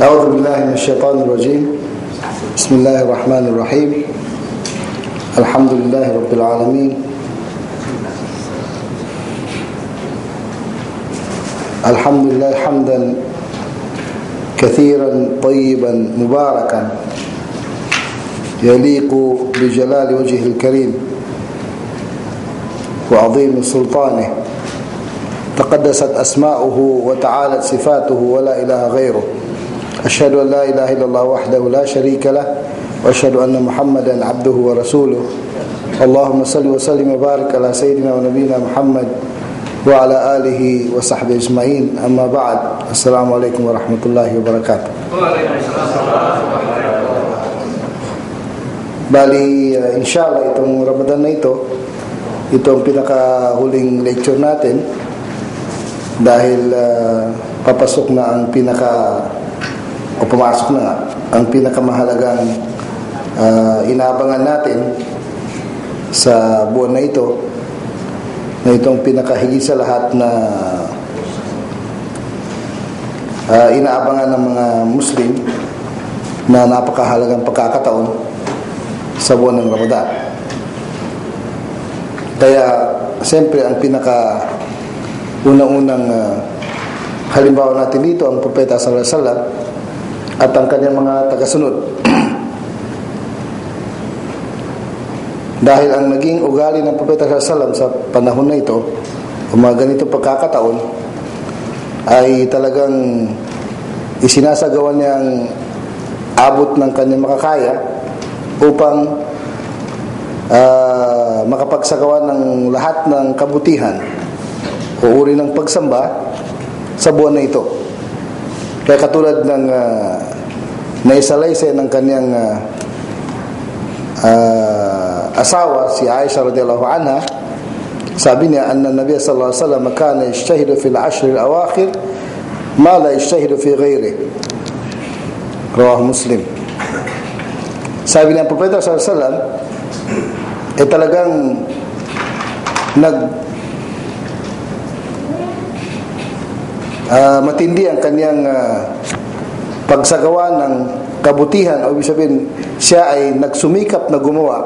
أعوذ بالله من الشيطان الرجيم. بسم الله الرحمن الرحيم. الحمد لله رب العالمين. الحمد لله حمدا كثيرا طيبا مباركا يليق بجلال وجهه الكريم وعظيم سلطانه، تقدست أسماؤه وتعالت صفاته ولا إله غيره. أشهد أن لا إله إلا الله وحده لا شريك له، وأشهد أن محمدا عبده ورسوله. اللهم صل وسلم وبارك على سيدنا ونبينا محمد وعلى آله وصحبه أجمعين. أما بعد، السلام عليكم ورحمة الله وبركاته. Bali, inshallah itong Ramadan na ito ang pinakahuling lecture natin dahil papasok na ang pumasok na ang pinakamahalagang inaabangan natin sa buwan na itong pinakahigit sa lahat na inaabangan ng mga Muslim na napakahalagang pagkakataon sa buwan ng Ramadan. Kaya siyempre ang unang halimbawa natin dito ang Propeta sallallahu alaihi wasallam at ang kanyang mga tagasunod. Dahil ang naging ugali ng Propeta sallallahu alaihi wasallam sa panahon na ito, o mga ganitong pagkakataon, ay talagang isinasagawa niyang abot ng kanyang makakaya upang makapagsagawa ng lahat ng kabutihan o uri ng pagsamba sa buwan na ito. Kaya katulad ng naisalaysay ng kanyang asawa si Aisha radhiyallahu anha, sabi niya anna Nabiy sallallahu alaihi wasallam kana yajtahidu fil ashr al awakhir ma la yajtahidu fi ghairi. Rawahu Muslim. Sabi ng Propeta sallallahu alaihi wasallam talagang matindi ang kanyang pagsagawa ng kabutihan, o ibig sabihin siya ay nagsumikap na gumawa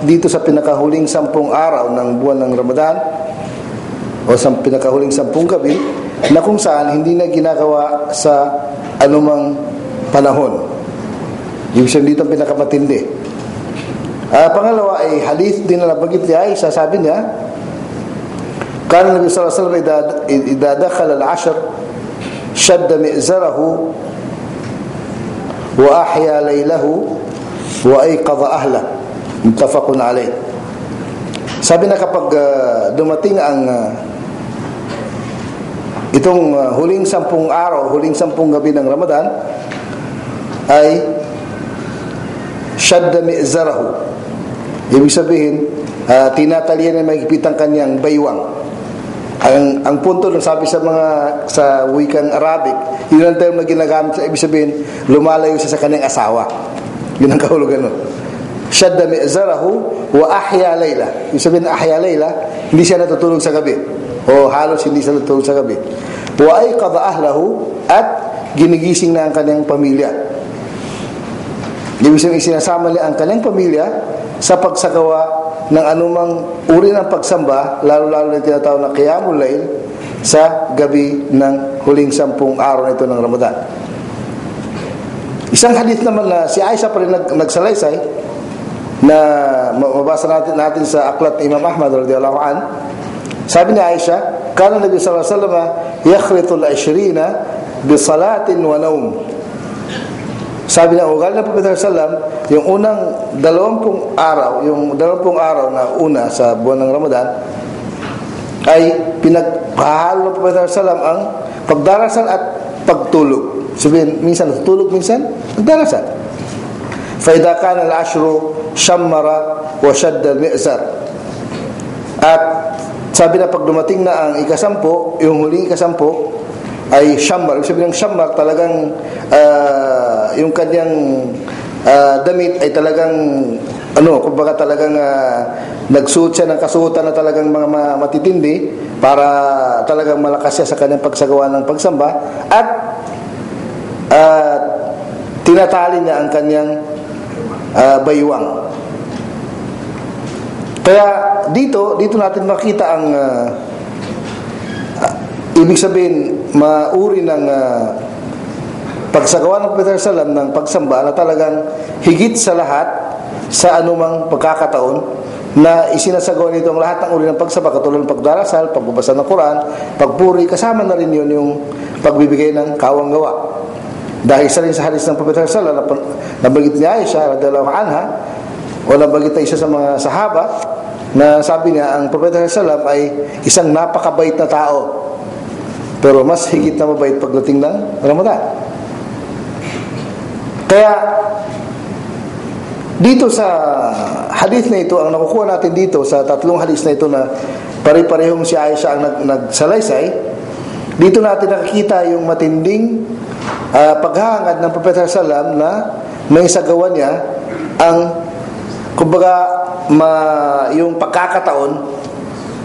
dito sa pinakahuling 10 araw ng buwan ng Ramadan o sa pinakahuling 10 gabi na kung saan hindi na ginagawa sa anumang panahon. Ibig sabihin dito ang pinakamatindi. Pangalawa ay hadith din na nabanggit ni Aisha. Sabi niya, kana Nabi sallallahu alaihi wasallam idza dakhala al-ashr shadda mi'zarahu wa ahya laylahu wa ayqadha ahlahu, muttafaqun alayh. Sabi na kapag dumating ang itong huling 10 araw, huling 10 gabi ng Ramadan, ay shadda mi'zarahu. Ibig sabihin, tinatalian na mahigpit ang kanyang baywang. Ang punto ng sabi sa wikang Arabic, yun ang term na ginagamit sa ibig sabihin, lumalayo siya sa kanyang asawa. Yun ang kahulugan nun. Shadda mi'zarahu wa ahya layla. Ibig sabihin, ahya layla, hindi siya natutulog sa gabi. O halos hindi siya natutulog sa gabi. Wa ayqadha ahlahu, at ginigising na ang kanyang pamilya. Ibig sabihin, sinasama niya ang kanyang pamilya sa pagsagawa ng anumang uri ng pagsamba, lalo-lalo na tinatawag na Qiyamul Layl, sa gabi ng huling 10 araw na ito ng Ramadan. Isang hadith naman na si Aisha pa rin nagsalaysay, na mabasa natin sa aklat Imam Ahmad radhiyallahu an. Sabi ni Aisha, kana Nabi sallallahu alaihi wasallam yakhritul 20 bi salatin wa nawm. Sabi na ugali ng Propeta sallallahu alaihi wasallam, yung unang 20 araw na una sa buwan ng Ramadan ay pinagpahalo ng Propeta sallallahu alaihi wasallam ang pagdarasal at pagtulog. Sabihin, minsan natutulog, minsan nagdarasal. Fa idza kana al-ashru shammara wa shadda al-mi'zar. At sabi na pag dumating na ang ikasampu, yung huling ikasampu ay shammar. Ibig sabihin ng shammar, talagang yung kanyang damit ay talagang kumbaga talagang nagsuot siya ng kasuotan na talagang mga matitindi para talagang malakas siya sa kanyang pagsagawa ng pagsamba, at tinatali niya ang kanyang baywang. Kaya dito natin makita ang ibig sabihin, mauri ng pagsagawa ng Propeta Sallam ng pagsamba na talagang higit sa lahat sa anumang pagkakataon na isinasagawa nito ang lahat ng uri ng pagsamba, katulad ng pagdarasal, pagbabasa ng Quran, pagpuri, kasama na rin yun yung pagbibigay ng kawang gawa. Dahil isa rin sa hadis ng Propeta Sallam na nabanggit ni Aisha radhiyallahu anha, o nabanggit na isa sa mga sahaba, na sabi niya ang Propeta Sallam ay isang napakabait na tao, pero mas higit na mabait pagdating ng Ramadan. Kaya dito sa hadith na ito, ang nakukuha natin dito sa tatlong hadith na ito na pare-parehong si Aisha ang nagsalaysay, dito natin nakikita yung matinding paghahangad ng Propeta Sallam na may sagawa niya ang kumbaga yung pagkakataon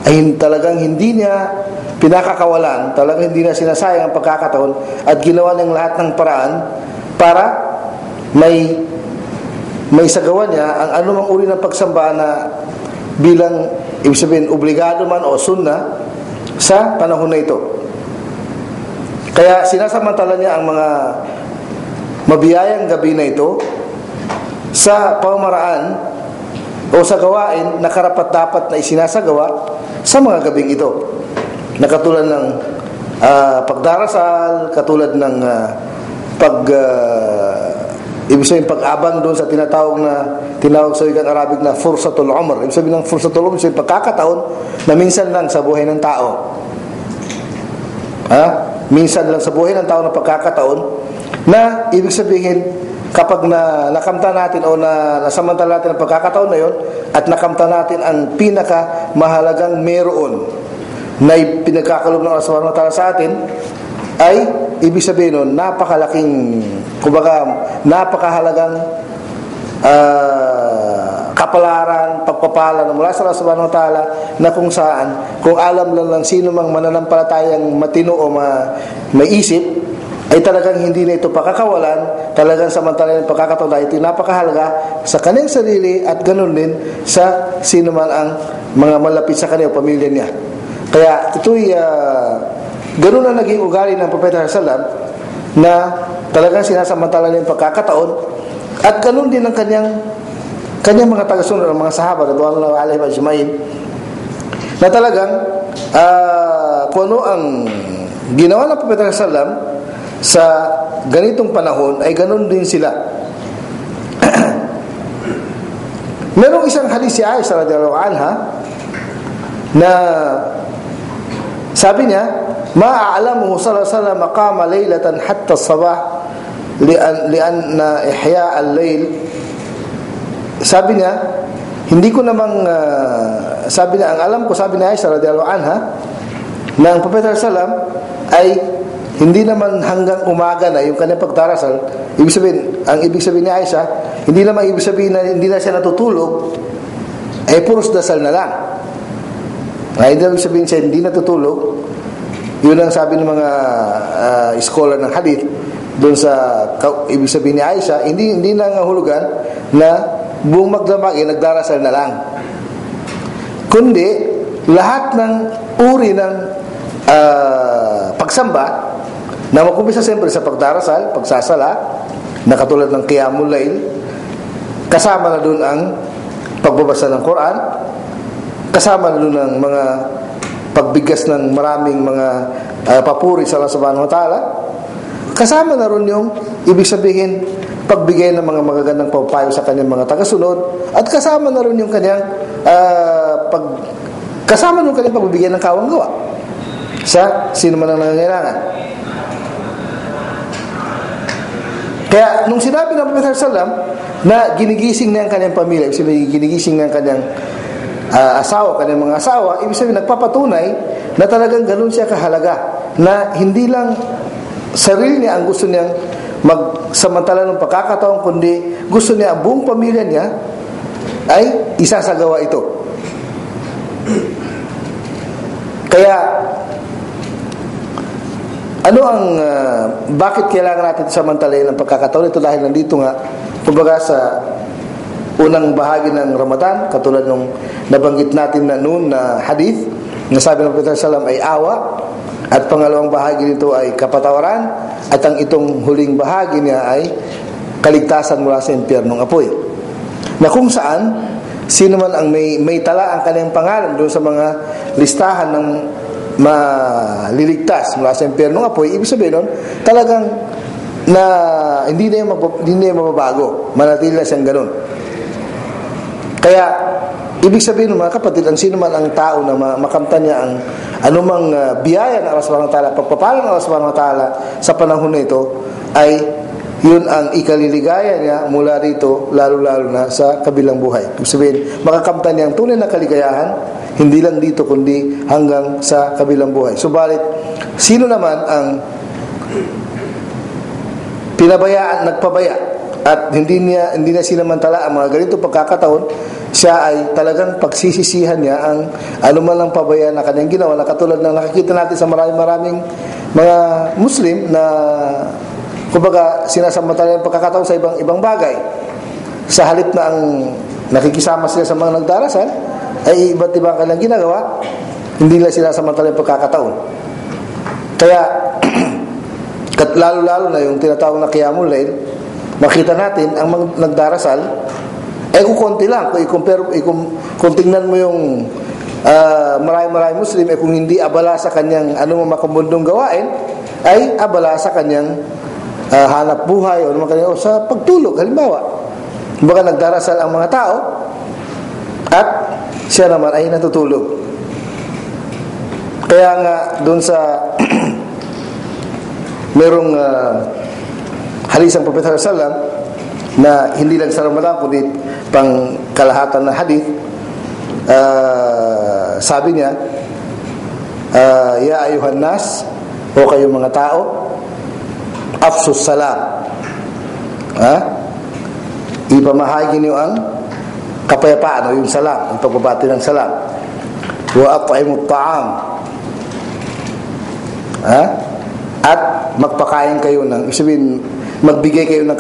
ay talagang hindi niya pinakakawalan, talagang hindi na sinasayang ang pagkakataon at ginawa ng lahat ng paraan para may sagawa niya ang anumang uri ng pagsamba na bilang ibig sabihin obligado man o sunna sa panahon na ito. Kaya sinasamantala niya ang mga mabiyayang gabi na ito sa pamamaraan o sa gawain na karapat-dapat na isinasagawa sa mga gabing ito, na katulad ng pagdarasal, katulad ng ibig sabihin pag-abang doon sa tinawag sa wikang Arabic na fursatul umr. Ibig sabihin ng fursatul umr, ibig pagkakataon na minsan lang sa buhay ng tao. Minsan lang sa buhay ng tao na pagkakataon na ibig sabihin kapag nakamta natin o nasamantala natin ang pagkakataon na yon at nakamta natin ang pinaka mahalagang meron na pinagkakalob ng Allah subhanahu wa ta'ala sa atin, ay ibig sabihin nun napakalaking, kumbaga napakahalagang kapalaran, pagpapala na mula sa Allah subhanahu wa ta'ala, na kung saan, kung alam lang sino mang mananampalatayang matino o may isip, ay talagang hindi na ito pakakawalan, talagang samantala ng pagkakataon dahil ito napakahalaga sa kanyang sarili at ganun din sa sino man ang mga malapit sa kanya o pamilya niya. Kaya ito'y ganun na naging ugali ng Propeta Sallam na talagang sinasamantala ng pagkakataon at ganun din ang kanyang mga tagasunod, ang mga sahaba radhiyallahu alaihim ajmain, na talagang kung ano ang ginawa ng Propeta Sallam sa ganitong panahon ay ganun din sila. Merong isang hadis si Aisha radhiyallahu anha na sabi niya, ma'alamuhu sallallahu alaihi wasallam qama laylatan hatta sabah lianna ihya al-layl. Sabi niya, hindi ko namang sabi niya, ang alam ko, sabi ni Aisha radhiyallahu anha, na ang Propeta sallam ay hindi naman hanggang umaga na yung kanyang pagdarasal. Ibig sabihin, ang ibig sabihin ni Aisha, hindi naman ibig sabihin na hindi na siya natutulog, ay puros dasal na lang. Hindi ibig sabihin siya hindi natutulog. Yun ang sabi ng mga scholar ng hadith doon sa ibig sabihin ni Aisha, hindi na ngahulugan na buong magdamag nagdarasal na lang, kundi lahat ng uri ng pagsamba na makumpisa siyempre sa pagdarasal, pagsasala, na katulad ng Qiyamul Layl, kasama na doon ang pagbabasa ng Quran, kasama na doon ang mga pagbigas ng maraming mga papuri sa Allah subhanahu wa ta'ala, kasama na ron yung ibig sabihin pagbigay ng mga magagandang papayo sa kanyang mga tagasunod, at kasama na ron yung kanyang kasama nung kanyang pagbibigay ng kawang gawa sa sino man ang nangangailangan. Kaya nung sinabi ng Propeta sallam na ginigising na ang kanyang pamilya, ibig sabihin ginigising na ang kanyang kanyang mga asawa, ibig sabihin nagpapatunay na talagang ganun siya kahalaga, na hindi lang sarili niya ang gusto niyang magsamantala ng pagkakataon, kundi gusto niya ang buong pamilya niya ay isasagawa ito. Kaya Ano ang bakit kailangan natin samantalahin ng pagkakataon ito? Dahil nandito nga, kumbaga sa unang bahagi ng Ramadan, katulad nung nabanggit natin na noon na hadith, na sabi ng Propeta sallallahu alaihi wasallam ay awa, at pangalawang bahagi nito ay kapatawaran, at ang itong huling bahagi niya ay kaligtasan mula sa impyernong apoy. Na kung saan, sino man ang may tala ang kanyang pangalan doon sa mga listahan ng maliligtas mula sa impyernong apoy, ibig sabihin nun, talagang na hindi na mababago, manatili na siyang ganun. Kaya ibig sabihin mga kapatid, ang sino man ang tao na makamtan niya ang anumang biyaya ng Allah subhanahu wa ta'ala, pagpapala ng Allah subhanahu wa ta'ala sa panahon na ito, ay yun ang ikaliligaya niya mula dito, lalo-lalo na sa kabilang buhay. Ibig sabihin, makakamtan niya ang tunay na kaligayahan, hindi lang dito kundi hanggang sa kabilang buhay. Subalit, sino naman ang nagpabaya at hindi na sinamantala ang mga ganito pagkakataon, siya ay talagang pagsisisihan niya ang anuman lang pabaya na kanyang ginawa, na katulad ng nakikita natin sa maraming mga Muslim na kumbaga sinasamantala yung pagkakataon sa ibang bagay. Sa halip na ang nakikisama sila sa mga nagdarasal, ay iba't ibang kanilang ginagawa, hindi nila sinasamantala yung pagkakataon. Kaya lalo-lalo na yung tinatawag na Qiyamul Layl, makita natin ang nagdarasal ay kukunti lang. Kung tingnan mo yung marami Muslim, kung hindi abala sa kanyang anumang makabundong gawain, ay abala sa kanyang hanap buhay o sa pagtulog. Halimbawa, baka nagdarasal ang mga tao at siya naman ay natutulog. Kaya nga doon sa merong hadis ng Propeta sallallahu alaihi wasallam na hindi lang sa Ramadan kundi pang kalahatan ng hadith, sabi niya, ya ayuhan nas, o kayong mga tao, afsus salam, ipamahagi niyo ang kapayapaan o yung salam, ang pagbabati ng salam, wa at'imut ta'am, at magpakain kayo ng, sabihin, magbigay kayo ng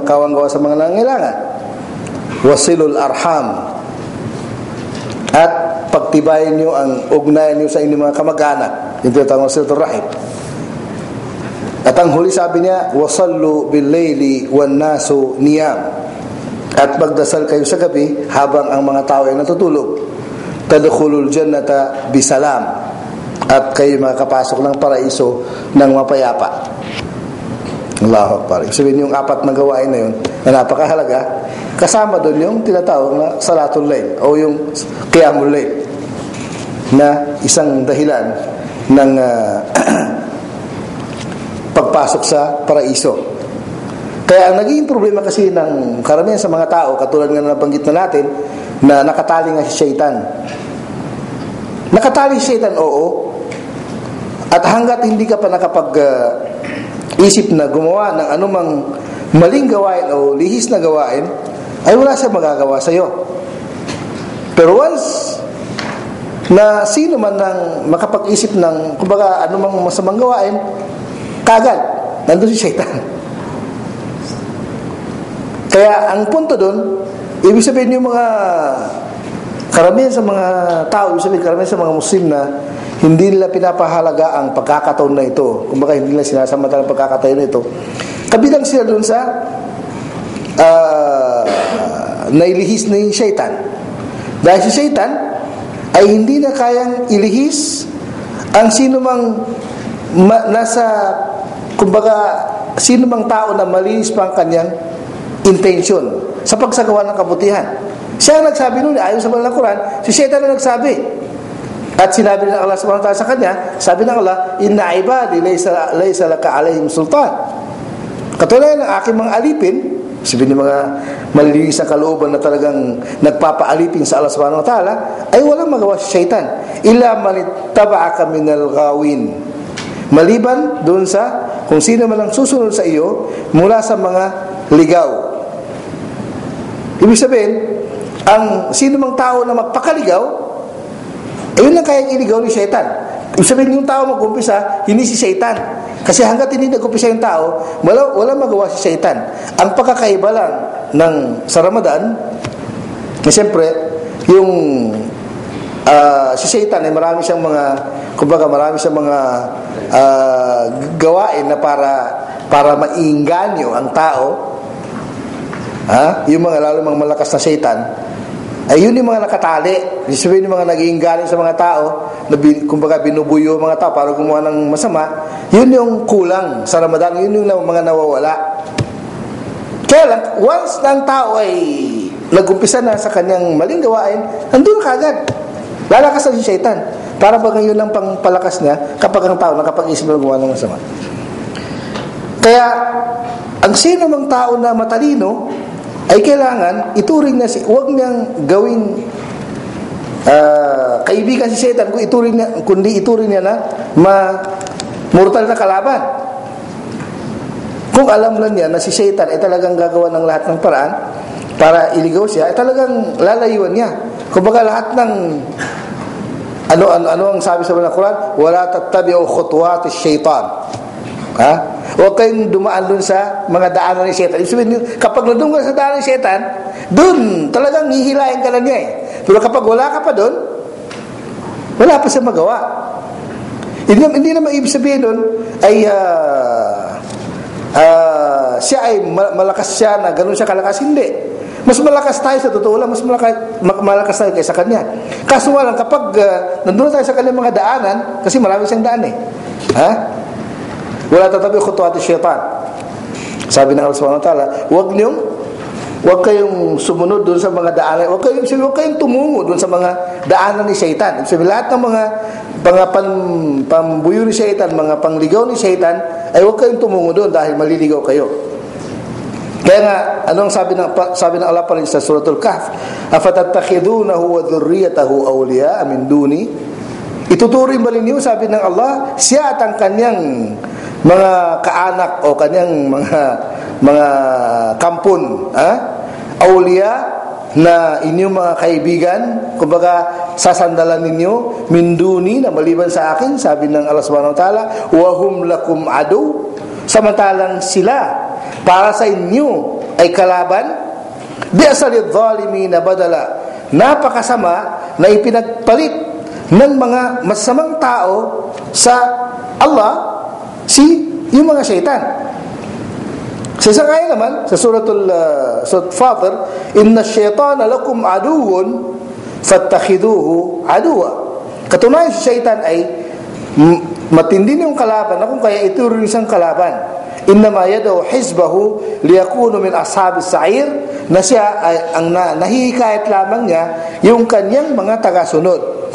kawanggawa sa mga nangangailangan, wasilul arham, at pagtibayin nyo ang ugnayan nyo sa inyong mga kamag-anak, yung tinatawag na silatul rahim. At ang huli sabi niya, wasallu bil layli wan nasu niyam, at magdasal kayo sa gabi habang ang mga tao ay natutulog, tadkhulul jannata bisalam, at kayo makakapasok ng paraiso ng mapayapa. Allahu Akbar. Sabihin yung apat na gawain na yun na napakahalaga, kasama doon yung tinatawag na salatul layl o yung qiyamul layl, na isang dahilan ng pagpasok sa paraiso. Kaya ang naging problema kasi ng karamihan sa mga tao, katulad nga na nabanggit na natin, na nakatali nga si Shaitan. Nakatali si Shaitan, oo. At hanggat hindi ka pa isip na gumawa ng anumang maling gawain o lihis na gawain, ay wala siya magagawa sa iyo. Pero once na sino man nang makapag-isip ng kumbaga anumang masamang gawain, kagad nandun si Shaitan. Kaya ang punto doon, ibig sabihin yung mga karamihan sa mga tao, ibig sabihin karamihan sa mga Muslim na hindi nila pinapahalaga ang pagkakataon na ito. Kumbaga hindi nila sinasamantala ang pagkakataon na ito. Kabilang sila doon sa nailihis ni Shaitan. Dahil si Shaitan ay hindi na kayang ilihis ang sino mang sino mang tao na malinis pa ang kanyang intention sa pagsagawa ng kabutihan. Siya ang nagsabi noon, ayon sa banal na Quran, si Shaitan ang nagsabi. At sinabi ng Allah subhanahu wa ta'ala sa kanya, sabi ng Allah, inna ibadi laysa laka alayhim sultan. Katulad ng aking mga alipin, sabi ng mga malilinis na kalooban na talagang nagpapaalipin sa Allah subhanahu wa ta'ala, ay walang magawa si Shaitan. Illa manittaba'aka minal ghawin. Maliban doon sa kung sino man ang susunod sa iyo mula sa mga ligaw. Ibig sabihin, ang sino mang tao na magpakaligaw, ayun lang kayang iligaw ni Shaitan. Ibig sabihin yung tao mag-umpisa, hindi si Shaitan. Kasi hanggat hindi nag-umpisa yung tao, wala magawa si Satan. Ang pagkakaiba lang sa Ramadan, na siyempre, yung si Satan ay marami siyang mga gawain na para maiinganyo ang tao. Yung lalo mga malakas na Satan, ay yun yung mga nakatali. Sabihin yung mga nag-iingaling sa mga tao, kumbaga binubuyo mga tao para gumawa ng masama. Yun yung kulang sa Ramadan, yun yung mga nawawala. Kaya lang, once na ang tao ay nag-umpisa na sa kanyang maling gawain, nandun kagad. Lalakas na si Satan. Para ba ngayon lang pang palakas niya kapag ang tao nakapag-isip na gumawa ng masama. Kaya, ang sino mang tao na matalino, ay kailangan ituring na huwag niyang gawing kaibigan si Satan kundi ituring niya na mortal na kalaban. Kung alam lang niya na si Satan ay talagang gagawa ng lahat ng paraan para iligaw siya, ay talagang lalayuan niya. Kumbaga lahat ng ano ang sabi sa Quran, wala tattabi'u khutuwati syaitan. Huwag kayong dumaan dun sa mga daanan ni Satan. Kapag nandun ka sa daanan ni Satan, dun talagang hihilahin ka na niya eh. Pero kapag wala ka pa dun, wala pa siya magawa. Hindi naman ibig sabihin dun ay siya ay malakas siya na ganun siya kalakas. Hindi. Mas malakas tayo sa totoo lang, mas malakas tayo kaysa kanya. Kaso lang kapag nandun tayo sa kanyang mga daanan, kasi marami siyang daan eh. Wala tatabi khutuwati syaitan. Sabi ng Allah Subhanahu wa Ta'ala, huwag kayong sumunod doon sa mga daanan, huwag kayong tumungo doon sa mga daanan ni Syaitan. Sabi lahat ng mga pambuyo ni Syaitan, mga pangligaw ni Syaitan, ay huwag kayong tumungo doon dahil maliligaw kayo. Kaya nga, anong sabi ng Allah pa rin sa Suratul Kahf, afatattakhidunahu wa dhurriyyatahu awliya min duni? Ituturing ba ninyo, sabi ng Allah, siya at ang kanyang mga kaanak o kanyang mga kampon, awliya na inyong mga kaibigan, kumbaga sasandalan ninyo min duni, na maliban sa akin, sabi ng Allah Subhanahu wa Ta'ala, wa hum lakum adu, samantalang sila para sa inyo ay kalaban. Bi asalid zalimin badala, napakasama na ipinagpalit ng mga masamang tao sa Allah yung mga syaitan. Sa isang ayat naman sa Suratul Fatir, inna syaitana lakum aduwwun fattakhiduhu aduwa. Katunayan si syaitan ay matindi yung kalaban, na kung kaya ituring isang kalaban. Innama yad'u hizbahu liyakunu min ashabis sa'ir, na siya ay ang nahihikayat lamang niya yung kanyang mga tagasunod.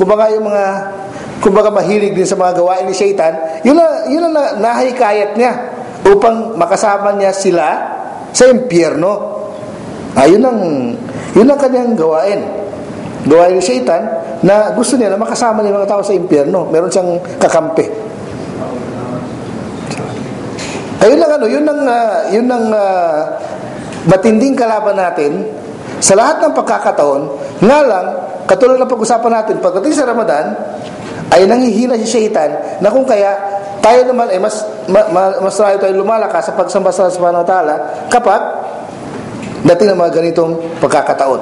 Kumbaga mahilig din sa mga gawain ni Satan, yun ang nahikayat niya upang makasama niya sila sa impyerno. Yun ang kanyang gawain ni Satan, na gusto niya na makasama niya mga tao sa impyerno. Meron siyang kakampi. Yun ang matinding kalaban natin sa lahat ng pagkakataon. Nga lang, katulad ng pag-usapan natin pagdating sa Ramadan, ay nanghihina si Satan, na kung kaya tayo naman ay mas tayo lumalakas sa pagsamba sa Subhanahu wa Ta'ala kapag dating ng mga ganitong pagkakataon.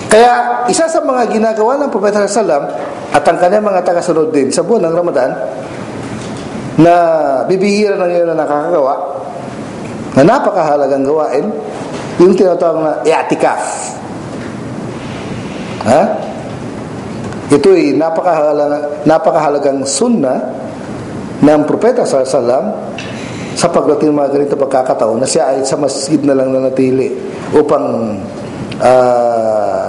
Kaya isa sa mga ginagawa ng Propeta Sallam at ang kanyang mga tagasunod din sa buwan ng Ramadan, na bibihira na ngayon na nakakagawa, na napakahalagang gawain, yung tinatawag na i'tikaf. Ito ay napakahalagang sunna ng Propeta sallallahu alaihi wasallam sa pagdating ng mga ganito pagkakataon, na siya ay sa masjid na lang nanatili upang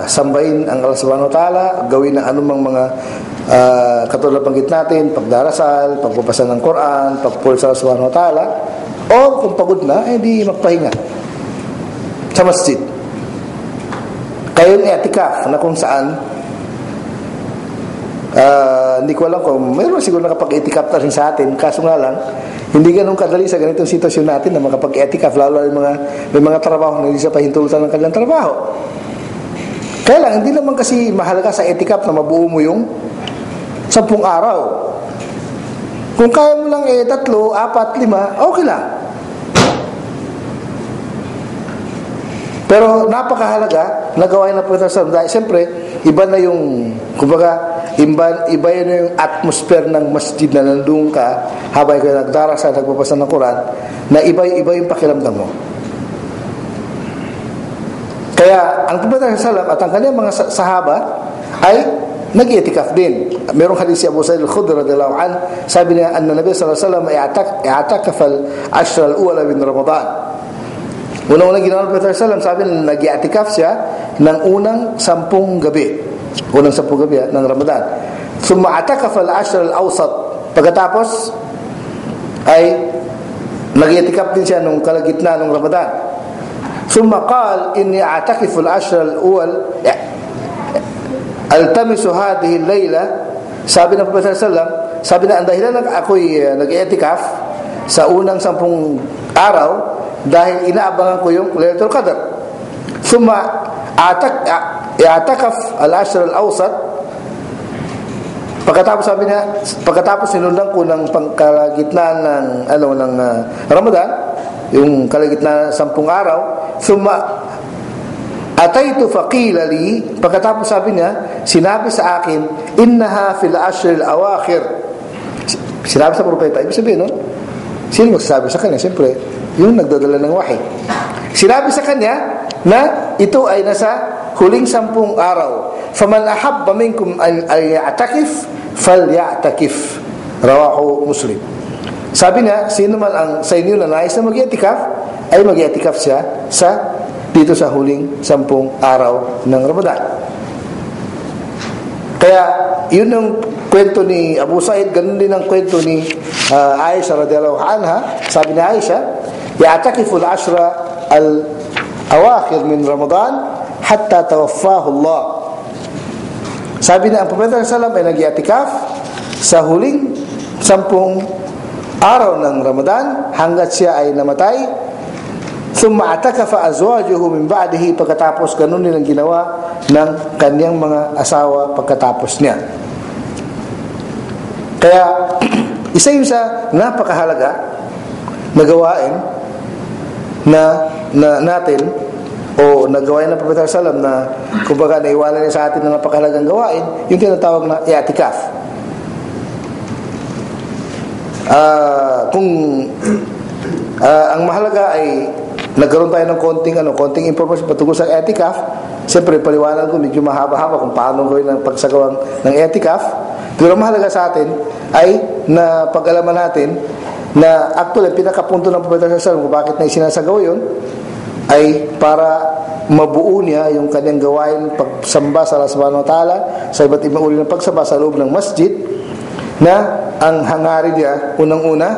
sambahin ang Allah Subhanahu wa Ta'ala, gawin ng anumang mga katulad banggit natin, pagdarasal, pagbabasa ng Quran, pagpupuri sa Allah Subhanahu wa Ta'ala, o kung pagod na, di magpahinga sa masjid. Kaya yung i'tikaf na kung saan hindi ko alam kung mayroon siguro nakapag-i'tikaf na rin sa atin, kaso nga lang hindi ganun kadali sa ganitong sitwasyon natin na makapag-i'tikaf, lalo may mga trabaho na hindi sa pahintulutan ng kanilang trabaho. Kaya lang, hindi naman kasi mahalaga sa i'tikaf na mabuo mo yung 10 araw. Kung kaya mo lang 3, 4, 5, okay lang. Pero napakahalaga na gawain ng Prophet sallallahu alaihi wasallam. Dahil siyempre, iba na yung, kumbaga, iba yun yung atmosphere ng masjid na nandun ka habang kayo nagdarasal, nagbabasa ng Quran, na iba yung pakiramdam mo. Kaya ang Prophet sallallahu alaihi wasallam at ang kanyang mga sahaba ay nag-i'tikaf din. Merong hadith si Abu Sa'id al-Khudri radhiyallahu anhu, sabi niya, anna Nabi sallallahu alaihi wasallam i'takafa al-ashr al-ula min Ramadan. Unang-unang ginawa ng Prophet sallallahu alaihi wasallam, sabi niya, nag-i'tikaf siya ng unang 10 gabi. Unang 10 gabi ng Ramadan. Thumma i'takafa al-ashr al-awsat. Pagkatapos ay nag-i'tikaf din siya nung kalagitnaan ng Ramadan. Thumma qala inni a'takifu al-ashr al-awwal altamisu hadhihi al-layla. Sabi ng Prophet sallallahu alaihi wasallam, sabi na ang dahilan ako'y nag-i'tikaf sa unang 10 araw dahil inaabangan ko yung Laylatul Qadr. Thumma i'takaf al-ashr al-awsat. Pagkatapos sinundan ko ng pangkalagitnaan ng Ramadan, yung kalagitnaan 10 araw. Thumma ataitu faqila li, pagkatapos sabi niya, sinabi sa akin, innaha fil ashr al-awakhir. Sinabi sa propeta, ibig sabihin, no? Sino magsasabi sa kanya? Siyempre, yung nagdadala ng wahi. Sinabi sa kanya na ito ay nasa huling 10 araw. Faman ahabba minkum an ya'takif falya'takif. Rawahu Muslim. Sabi niya, sino man ang sa inyo na nais na mag-i'tikaf, ay mag-i'tikaf siya dito sa huling 10 araw ng Ramadan. Kaya yun ang kwento ni Abu Sa'id, ganun din ang kwento ni Aisha radhiyallahu anha. Sabi ni Aisha, ya'takifu al-ashra al-awakhir min Ramadan hatta tawaffahu Allah. Sabi na ang Propeta sallallahu alaihi wasallam ay nag-i'tikaf sa huling 10 araw ng Ramadan hanggat siya ay namatay. Thumma atakafa azwajuhu min ba'dihi, pagkatapos ganun din ang ginawa ng kanyang mga asawa pagkatapos niya. Kaya isa yun sa napakahalaga na gawain na natin o nagawain ng Propeta sallallahu alaihi wasallam na kumbaga naiwala niya sa atin na napakahalagang gawain, yung tinatawag na i'tikaf. Kung ang mahalaga ay nagkaroon tayo ng konting information patungkol sa i'tikaf, siyempre paliwanag ko medyo mahaba-haba kung paano gawin ang pagsagawang ng i'tikaf. Pero mahalaga sa atin ay na pag-alaman natin na actually pinakapunto ng Propeta sallallahu alaihi wasallam kung bakit na isinasagawa yun ay para mabuo niya yung kanyang gawain pagsamba sa Allah subhanahu wa ta'ala sa iba't ibang uri ng pagsamba sa loob ng masjid, na ang hangarin niya unang-una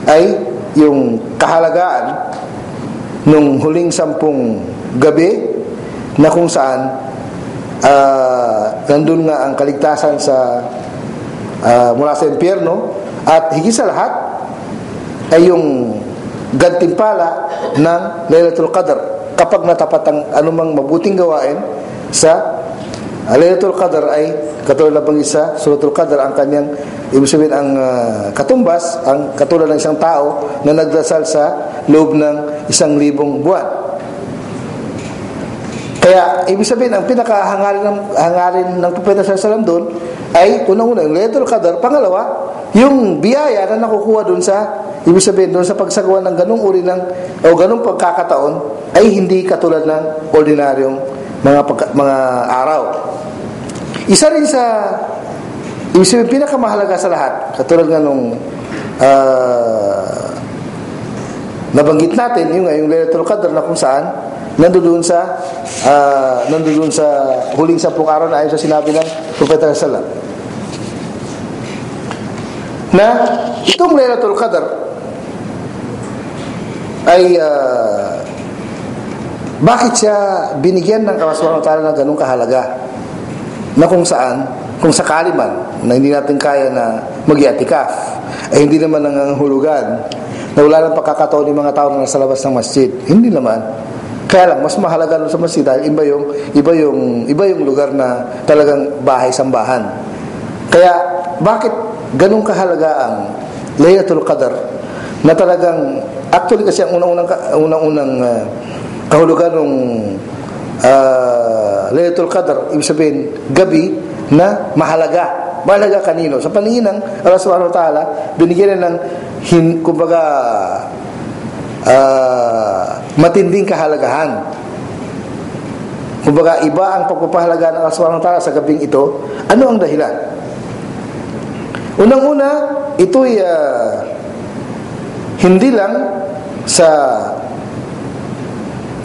ay yung kahalagaan nung huling 10 gabi na kung saan nandun nga ang kaligtasan sa mula sa impyerno, at higit sa lahat ay yung gantimpala ng Laylatul Qadr kapag natapat ang anumang mabuting gawain sa Laylatul Qadr ay katulad na banggit sa Suratul Qadr ang kanyang ibig sabihin ang katumbas, ang katulad ng isang tao na nagdasal sa loob ng 1,000 buwan. Kaya ibig sabihin ang pinakahangarin ng Propeta sallallahu alaihi wasallam doon ay unang-una yung Laylatul Qadr, pangalawa yung biyaya na nakukuha doon sa ibig sabihin doon sa pagsagawa ng ganung uri ng o ganung pagkakataon ay hindi katulad ng ordinaryong mga araw. Isa rin sa ibig sabihin pinakamahalaga sa lahat, katulad nga nung nabanggit natin yung Laylatul Qadr na kung saan nandoon sa huling 10 araw na ayon sa sinabi ng Propeta sallallahu alaihi wasallam na itong Laylatul Qadr ay bakit siya binigyan ng Allah subhanahu wa ta'ala ng ganung kahalaga, na kung saan kung sakali man na hindi natin kaya na mag-i'tikaf ay hindi naman nangangahulugan na wala nang pagkakataon ng mga tao na nasa labas ng masjid, hindi naman. Kaya lang mas mahalaga sa masjid dahil iba yung lugar na talagang bahay-sambahan. Kaya bakit ganun kahalaga ang Laylatul Qadr na talagang actually kasi ang unang-unang kahulugan ng Laylatul Qadr, ibig sabihin gabi na mahalaga kanino? Sa paningin ng Allah Subhanahu wa Ta'ala, binigyan ng kumbaga matinding kahalagahan. Kumbaga iba ang pagpapahalaga ng Allah Subhanahu wa Ta'ala sa gabing ito. Ano ang dahilan? Unang-una, ito'y hindi lang sa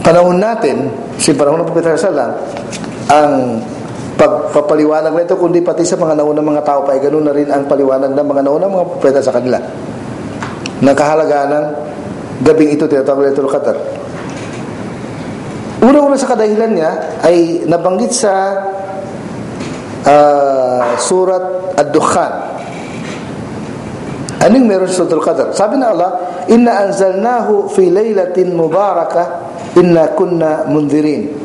panahon natin, sa panahon ng Propeta sallallahu alaihi wasallam, ang pagpapaliwanag na ito, kundi pati sa mga naunang mga tao pa ay ganoon na rin ang paliwanag ng mga naunang mga propeta sa kanila ng kahalagahan ng gabing ito, tinatawag na Laylatul Qadr. Una-una sa kadahilan niya ay nabanggit sa Surat Ad-Dukhan. Anong meron sa Laylatul Qadr? Sabi na Allah, inna anzalnahu fi laylatin mubarakah inna kunna mundhirin.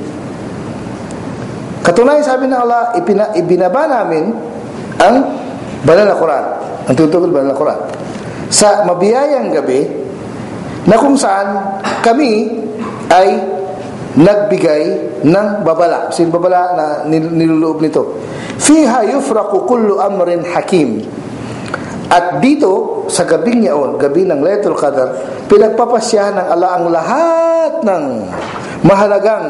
Katunayan, sabi ng Allah, ibinaba namin ang banal na Quran, ang tutugol banal na Quran, sa mabiyayang gabi na kung saan kami ay nagbigay ng babala. Sin babala na niluloob nito. Fiha yufraqu kullu amrin hakim. At dito, sa gabing yaon, gabi ng Laylatul Qadr, pinagpapasyahan ng Allah ang lahat ng mahalagang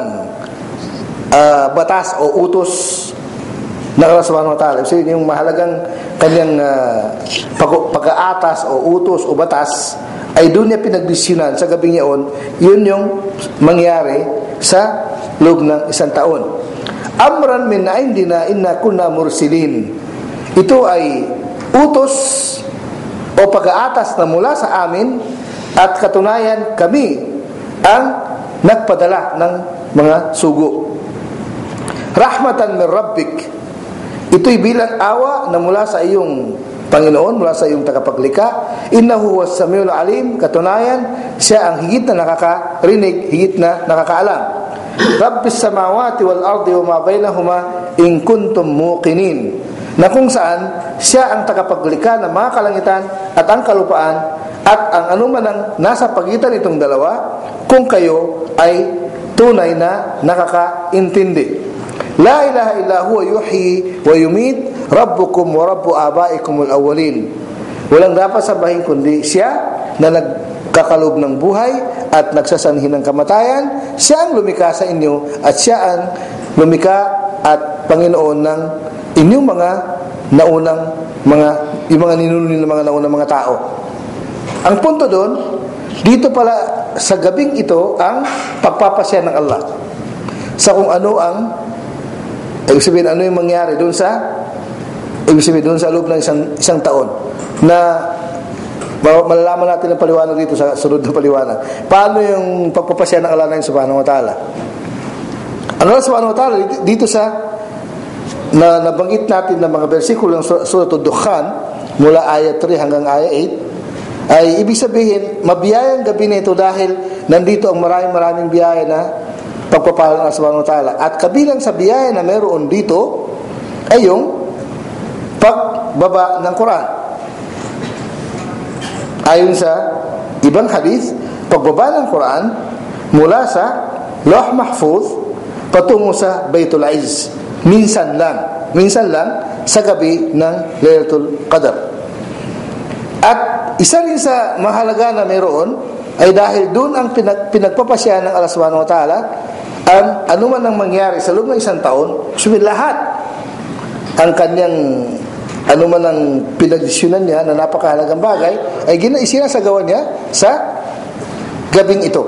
batas o utos ng Allah Subhanahu wa Ta'ala. So, yung mahalagang kanyang pag-aatas o utos o batas ay doon niya pinagdesisyonan sa gabing yaon. Yun yung mangyari sa loob ng isang taon. Amran min indina inna kunna mursilin. Ito ay utos o pag-aatas na mula sa amin, at katunayan kami ang nagpadala ng mga sugo. Rahmatan min Rabbik. Ito'y bilang awa na mula sa iyong Panginoon, mula sa iyong tagapaglikha. Innahu huwas samiul alim. Katunayan, siya ang higit na nakakarinig, higit na nakakaalam. Rabbis samawati wal ardi wa ma bainahuma in kuntum muqinin. Na kung saan siya ang tagapaglikha ng mga kalangitan at ang kalupaan at ang anuman ang nasa pagitan itong dalawa, kung kayo ay tunay na nakakaintindi. La ilaha illa huwa yuhyi wa yumit, rabbukum wa rabbu abaikum al-awwalin. Walang dapat sabahin kundi siya na nagkakalob ng buhay at nagsasanhi ng kamatayan. Siya ang lumikha sa inyo at siya ang lumikha at Panginoon ng inyong mga naunang yung mga ninuno ng mga naunang mga tao. Ang punto doon, dito pala sa gabing ito ang pagpapasya ng Allah sa kung ano ang ibig sabihin, ano yung mangyari doon sa loob ng isang taon, na malalaman natin ang paliwanag dito sa sunod na paliwanag. Paano yung pagpapasya ng Allah na Subhanahu wa Ta'ala? Ang Allah Subhanahu wa Ta'ala dito sa nabanggit natin ng mga bersikulo ng Surat Ad-Dukhan mula ayat 3 hanggang ayat 8, ay ibig sabihin mabiyayang gabi na ito dahil nandito ang maraming biyaya na pagpapala ng Allah Subhanahu wa Ta'ala. At kabilang sa biyaya na meron dito ay yung pagbaba ng Quran. Ayon sa ibang hadith, pagbaba ng Quran mula sa Lawh Mahfuz patungo sa Baitul Izz, minsan lang sa gabi ng Laylatul Qadr. At isa rin sa mahalaga na meron ay dahil doon ang pinagpapasyahan ng Allah Subhanahu wa Ta'ala ang anuman ang mangyari sa loob ng isang taon, sabihin lahat ang kanyang anuman ang pinagdesisyonan niya na napakahalagang bagay ay isinasagawa niya sa gabing ito.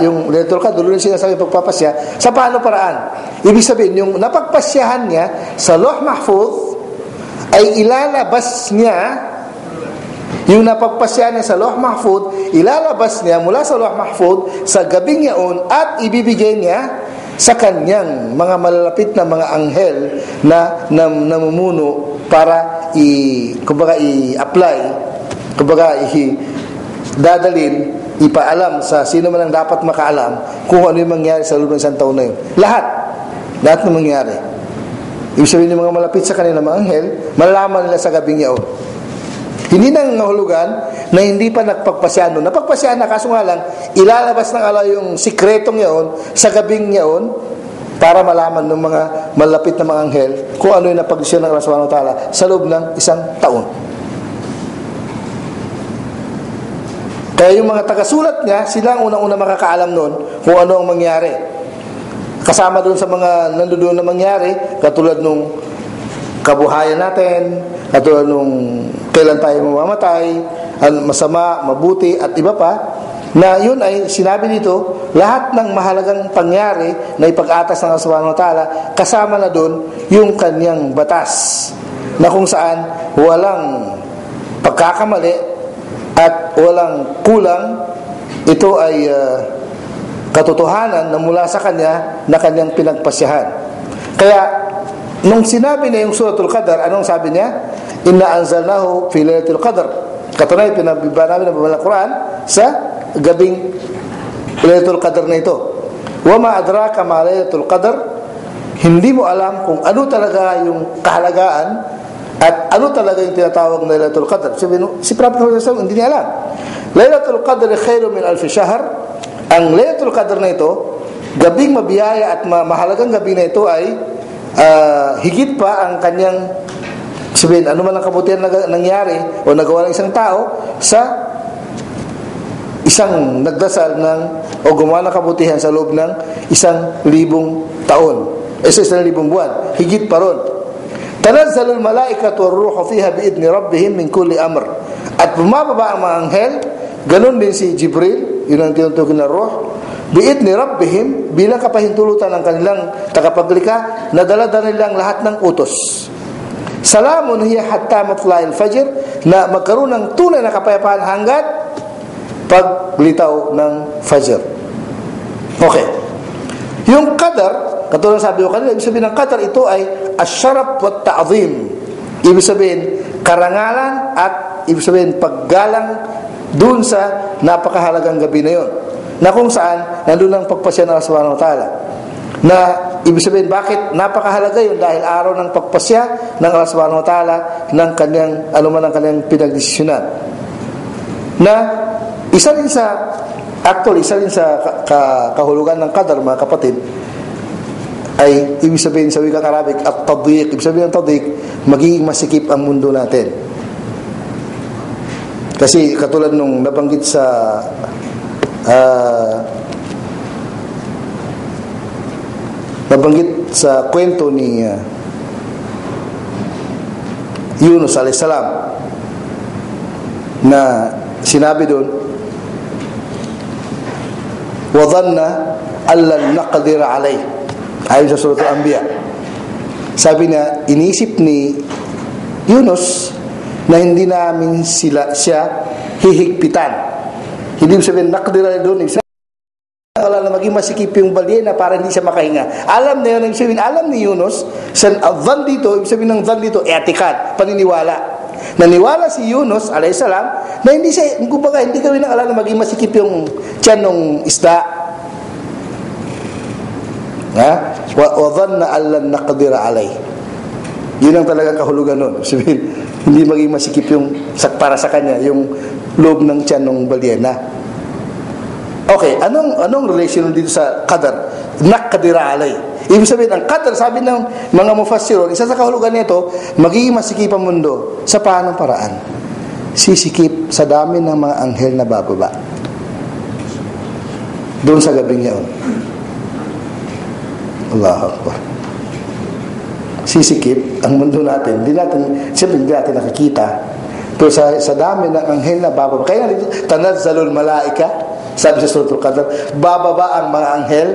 Yung Laylatul Qadr, doon sinasabi pagpapasya sa paano paraan. Ibig sabihin, yung napagpasyahan niya sa Lawh Mahfuz ay ilalabas niya yung napagpasya niya sa Lawh Mahfuz, ilalabas niya mula sa Lawh Mahfuz sa gabing yaon at ibibigay niya sa kanyang mga malalapit na mga anghel na namumuno para i-apply, dadalin, ipaalam sa sino man ang dapat makaalam kung ano yung mangyari sa loob ng isang taon na yun. Lahat na mangyari. ibig sabihin ng mga malapit sa kanila mga anghel, malalaman nila sa gabing yaon. Hindi nang nahulugan na hindi pa nagpagpasya noon. Napagpasya na, kaso nga lang, ilalabas ng Allah yung sikretong yaon sa gabing yaon para malaman ng mga malapit na mga anghel kung ano yung napagdesisyon ng Allah subhanahu wa ta'ala sa loob ng isang taon. Kaya yung mga tagasulat niya, sila ang unang-una makakaalam noon kung ano ang mangyari. Kasama doon sa mga nandoon na mangyari, katulad nung kabuhayan natin, katulad nung kailan tayo mamamatay, masama, mabuti, at iba pa, na yun ay sinabi dito, lahat ng mahalagang pangyari na ipag-atas ng Allah subhanahu wa ta'ala, kasama na doon yung kanyang batas, na kung saan walang pagkakamali at walang kulang. Ito ay katotohanan na mula sa kanya na kanyang pinagpasyahan. Kaya nung sinabi niya yung Suratul Qadar, anong sabi niya? Inna anzalnahu fi lailatul qadr. Katunay, pinabiba namin ng Quran sa gabing Lailatul Qadr na ito. Wa ma adraka ma Lailatul Qadr. Hindi mo alam kung ano talaga yung kahalagaan at ano talaga yung tinatawag na Lailatul Qadr. Si Prophet Muhammad hindi niya alam. Lailatul Qadr khairu min alf shahr. Ang Lailatul Qadr na ito, gabing mabiyaya at mahalagang gabi na ito ay higit pa ang kanyang sabihin, ano man ang kabutihan na nangyari o nagawa ng isang tao sa isang nagdasal o gumawa ng kabutihan sa loob ng 1,000 taon, sa 1,000 buwan, higit pa ron. Tanazzalul malaikatu war-ruhu fiha biidni rabbihim min kulli amr. At bumababa ang mga anghel, ganun din si Jibril, yun ang tinutukoy na ruh, biidni rabbihim, bilang kapahintulutan ng kanilang tagapaglikha, na dala-dala nilang lahat ng utos. Salamun hiya hatta matla'il fajr, na magkaroon ng tunay na kapayapaan hanggat paglitaw ng fajr. Okay. Yung qadar, katulad sabi ko kanina, ibig sabihin ng qadar, ito ay asyaraf wa ta'zim. Ibig sabihin karangalan at ibig sabihin paggalang dun sa napakahalagang gabi na yon, na kung saan nandun ang pagpasya ng Allah subhanahu wa ta'ala, na ibig sabihin bakit napakahalaga yun, dahil araw ng pagpasya ng Allah subhanahu wa ta'ala ng kanyang anuman ang kanyang pinagdesisyonan, na isa rin sa kahulugan ng qadar, mga kapatid, ay ibig sabihin sa wikang Arabic at tadyiq. Ibig sabihin ng tadyiq, magiging masikip ang mundo natin. Kasi katulad nung nabanggit sa kwento ni Yunus alayhis salam, na sinabi doon, wa dhanna allan naqdir alayh, ayon sa Surah Al-Anbiya. Sabi na, inisip ni Yunus na hindi namin siya hihigpitan. Hindi mo sabihin naqdir alayh doon, wala na maging masikip yung balyena para hindi siya makahinga. Alam na yun, alam ni Yunus, dhan dito, ibig sabihin ng dhan dito, etikad, paniniwala. Naniwala si Yunus alayhis salam na hindi kami nang alam na maging masikip yung tiyan ng isda. Wa dhanna allan naqdir alayh. Yun ang talagang kahulugan nun. Sabihin, hindi maging masikip yung para sa kanya yung loob ng tiyan ng balyena. Okay, anong relation dito sa qadar? Naqdir alayh. Ibig sabihin, ang qadar, sabi ng mga mufassirun, isa sa kahulugan nito, magiging masikip ang mundo. Sa paanong paraan? Sisikip sa dami ng mga anghel na bababa doon sa gabing yaon. Allahu Akbar. Sisikip ang mundo natin. Siyempre hindi natin nakikita. Pero sa dami ng anghel na bababa. Kaya dito, tanazzalul malaika, sabi sa Suratul Qadr, bababa ang mga anghel.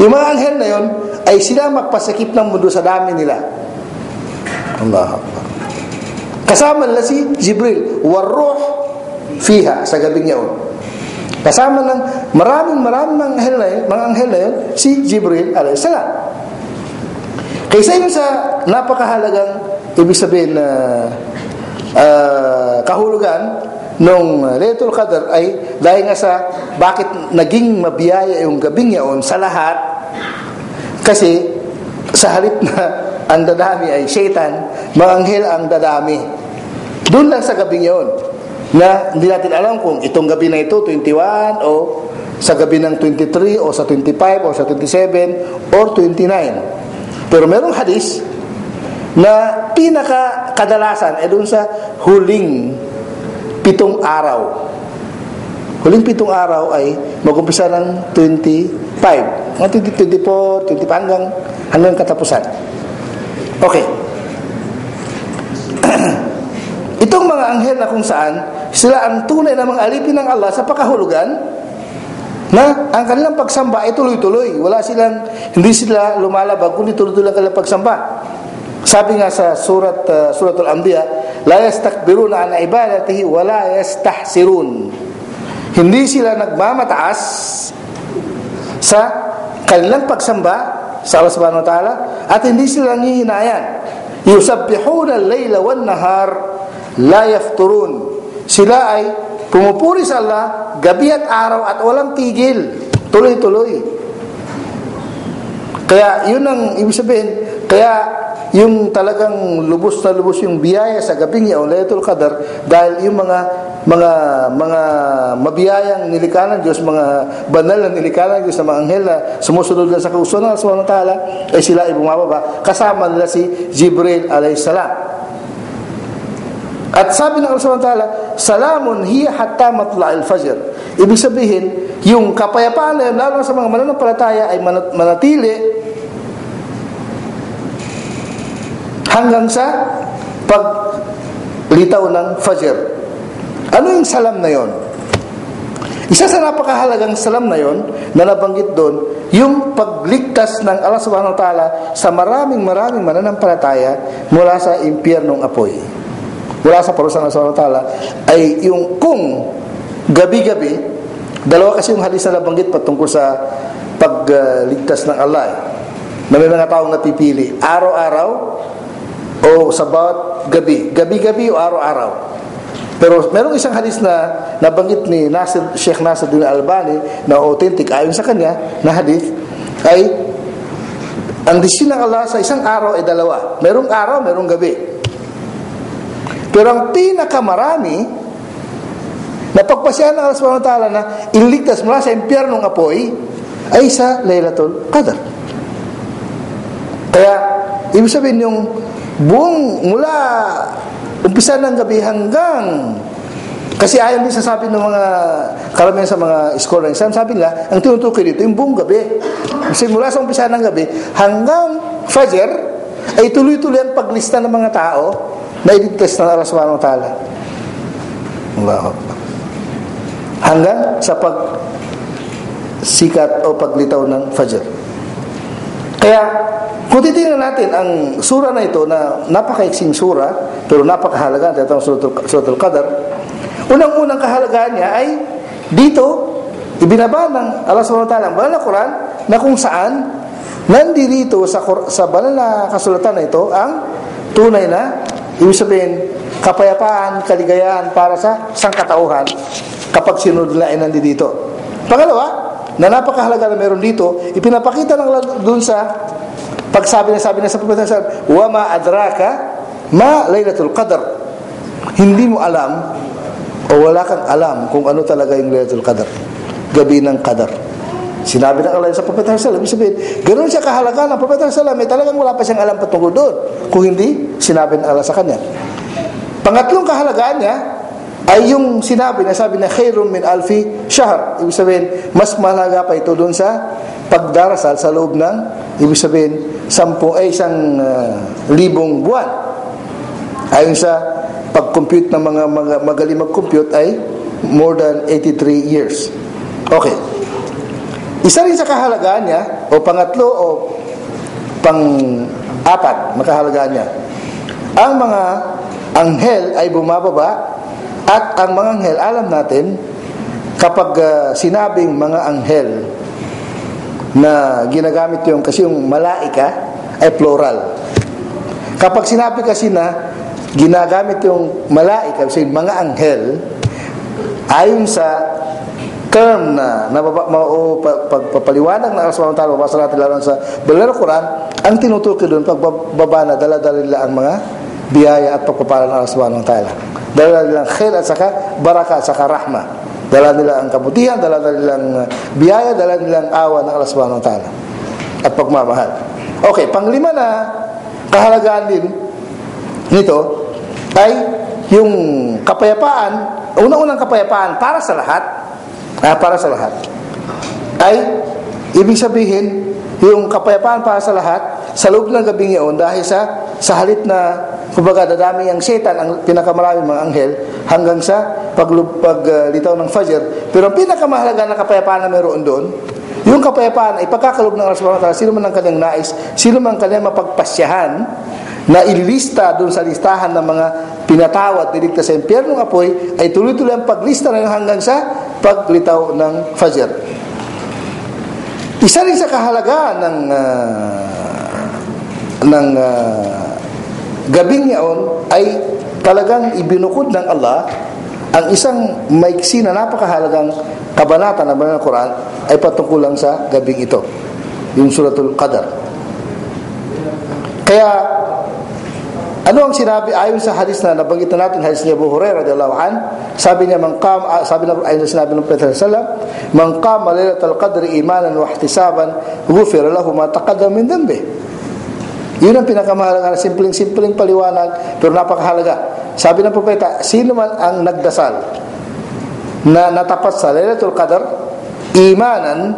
Yung mga anghel na yon ay sila magpasakip ng mundo sa dami nila. Allahu Akbar. Kasama nila si Jibril, war-ruh fiha, sa gabing yaon. Kasama ng maraming mga anghel na yun, si Jibril alayhis salam. Kaysa yun sa napakahalagang, ibig sabihin na kahulugan nung Lailatul Qadr ay dahil nga sa bakit naging mabiyaya yung gabing yaon sa lahat, kasi sa halip na ang dadami ay Satan, mga anghel ang dadami. Doon lang sa gabing yun, na hindi natin alam kung itong gabi na ito, 21, o sa gabi ng 23, o sa 25, o sa 27, or 29. Pero merong hadis na pinaka-kadalasan ay doon sa huling 7 araw. Huling 7 araw ay mag-umpisa ng 25, 24, 25 hanggang katapusan. Okay. Itong mga anghel na kung saan sila ang tunay na mga alipin ng Allah sa pakahulugan, na ang kanilang pagsamba ay tuloy-tuloy. Hindi sila lumalabag, kundi tuloy-tuloy ang kanilang pagsamba. Sabi nga sa Suratul Anbiya, la yastakbiruna an ibadatihi wa la yastahsirun. Hindi sila nagmamataas sa kanilang pagsamba sa Allah subhanahu wa ta'ala, at hindi sila ngihinayan. Yusabbihuna al-layla wan-nahar la yafturun. Sila ay pumupuri sa Allah gabi at araw at walang tigil, tuloy-tuloy. Kaya yun ang ibig sabihin, kaya yung talagang lubos na lubos yung biyaya sa gabing yaon, Laylatul Qadr, dahil yung mga mabiyayang nilikha ng Diyos, mga banal na nilikha ng Diyos, na mga anghel na sumusunod lang sa kautusan ng Allah subhanahu wa ta'ala, ay sila ay bumababa, kasama nila si Jibril alayhis salam. At sabi ng Allah subhanahu wa ta'ala, salamun hiya hatta matla'il fajr. Ibig sabihin, yung kapayapaan na yun, lalo sa mga mananampalataya, ay manatili hanggang sa paglitaw ng Fajr. Ano yung salam na yon? Isa sa napakahalagang salam na yon na nabanggit doon, yung pagligtas ng Allah subhanahu wa ta'ala sa maraming mananampalataya mula sa impyernong apoy, mula sa parusa ng Allah subhanahu wa ta'ala, ay yung kung gabi-gabi, dalawa kasi yung hadis na nabanggit patungkol sa pagligtas ng Allah, na may mga taong napipili araw-araw o sa bawat gabi, gabi-gabi o araw-araw. Pero merong isang hadis na nabanggit ni Sheikh Nasruddin Al-Albani na authentic, ayon sa kanya na hadis, ay ang desisyon ng Allah sa isang araw ay dalawa. Merong araw, merong gabi. Pero ang pinakamarami na pagpasyahan ng Allah subhanahu wa ta'ala na ililigtas mula sa impyernong apoy ay sa Laylatul Qadr. Kaya ibig sabihin yung buong mula umpisa ng gabi hanggang, kasi ayon din sa sabi ng mga karamihan sa mga scholar ng Islam, sabi nila ang tinutukoy dito yung buong gabi, kasi mula sa umpisa ng gabi hanggang Fajr ay tuloy-tuloy ang paglista ng mga tao na iligtas ng Allah subhanahu wa ta'ala hanggang sa pagsikat o paglitaw ng Fajr. Kaya kung titingnan natin ang sura na ito, na napakaiksing sura pero napakahalaga, itong Suratul Qadr, unang-unang kahalagaan niya ay dito ibinaba ng Allah subhanahu wa ta'ala ang banal na Quran, na kung saan nandirito sa banal na kasulatan na ito ang tunay na, ibig sabihin, kapayapaan, kaligayahan para sa sangkatauhan kapag sinunod nila ay nandito. Pangalawa, na napakahalaga na meron dito, ipinapakita ng Allah doon sa pagsabi na sa Propeta sallallahu, wa ma adraka ma Laylatul Qadr. Hindi mo alam o wala kang alam kung ano talaga yung Laylatul Qadr, gabi ng Qadr. Sinabi ng Allah sa Propeta sallallahu, ibig sabihin, ganoon siya kahalaga ng Propeta sallallahu, may talagang wala pa siyang alam patungkol doon kung hindi sinabi ng Allah sa kanya. Pangatlong kahalagaan niya ay yung sinabi na khairum min alfi shahr. Ibig sabihin, mas mahalaga pa ito doon sa pagdarasal sa loob ng, ibig sabihin, 1,000 buwan. Ayon sa pag-compute ng mga magaling mag-compute ay more than 83 years. Okay. Isa rin sa kahalagaan niya, o pangatlo o pang-apat na kahalagaan niya, ang mga anghel ay bumababa. At ang mga anghel, alam natin, kapag sinabing mga anghel na ginagamit yung, kasi yung malaika ay plural. Kapag sinabi kasi na ginagamit yung malaika, kasi mga anghel, ayon sa term na pagpapaliwanag na Allah subhanahu wa ta'ala, mabasa natin lalo sa Banal na Quran, ang tinutukoy doon, pagbaba na dala-dala nila ang mga biyaya at pagpapala ng Allah subhanahu wa ta'ala. Dala nila ang khair at saka baraka at saka rahma. Dala nila ang kabutihan, dala nila ang biyaya, dala nila ang awa ng Allah subhanahu wa ta'ala at pagmamahal. Okay, panglima na kahalagaan din nito ay yung kapayapaan, unang-unang kapayapaan para sa lahat, ay ibig sabihin yung kapayapaan para sa lahat sa loob ng gabing iyon, dahil sa halip na kumbaga dadami ang setan, ang pinakamaraming mga anghel, hanggang sa paglitaw ng Fajr. Pero ang pinakamahalaga na kapayapaan na meron doon, yung kapayapaan ay pagkakalob ng Allah subhanahu wa ta'ala, sino man ang kanyang nais, sino man ang kanyang mapagpasyahan na ililista doon sa listahan ng mga pinatawad, niligtas sa impyernong apoy, ay tuloy-tuloy ang paglista na yun hanggang sa paglitaw ng Fajr. Isa rin sa kahalagaan ng gabing yaon ay talagang ibinukod ng Allah ang isang maiksi na napakahalagang kabanata ng Banal na Quran ay patungkol lang sa gabing ito, yung Suratul Qadar. Kaya ano ang sinabi ayon sa hadis na nabanggit natin, hadis ni Abu Hurairah radhiyallahu an, sabi niya, ayon sa sinabi ng Prophet sallallahu alaihi wasallam, man qama lailatul qadri imanan wa ihtisaban ghufira lahu ma taqaddama min dhanbi. Yun ang pinakamahalaga na simpleng paliwanag pero napakahalaga. Sabi ng propeta, sino man ang nagdasal na natapat sa Lailatul Qadar imanan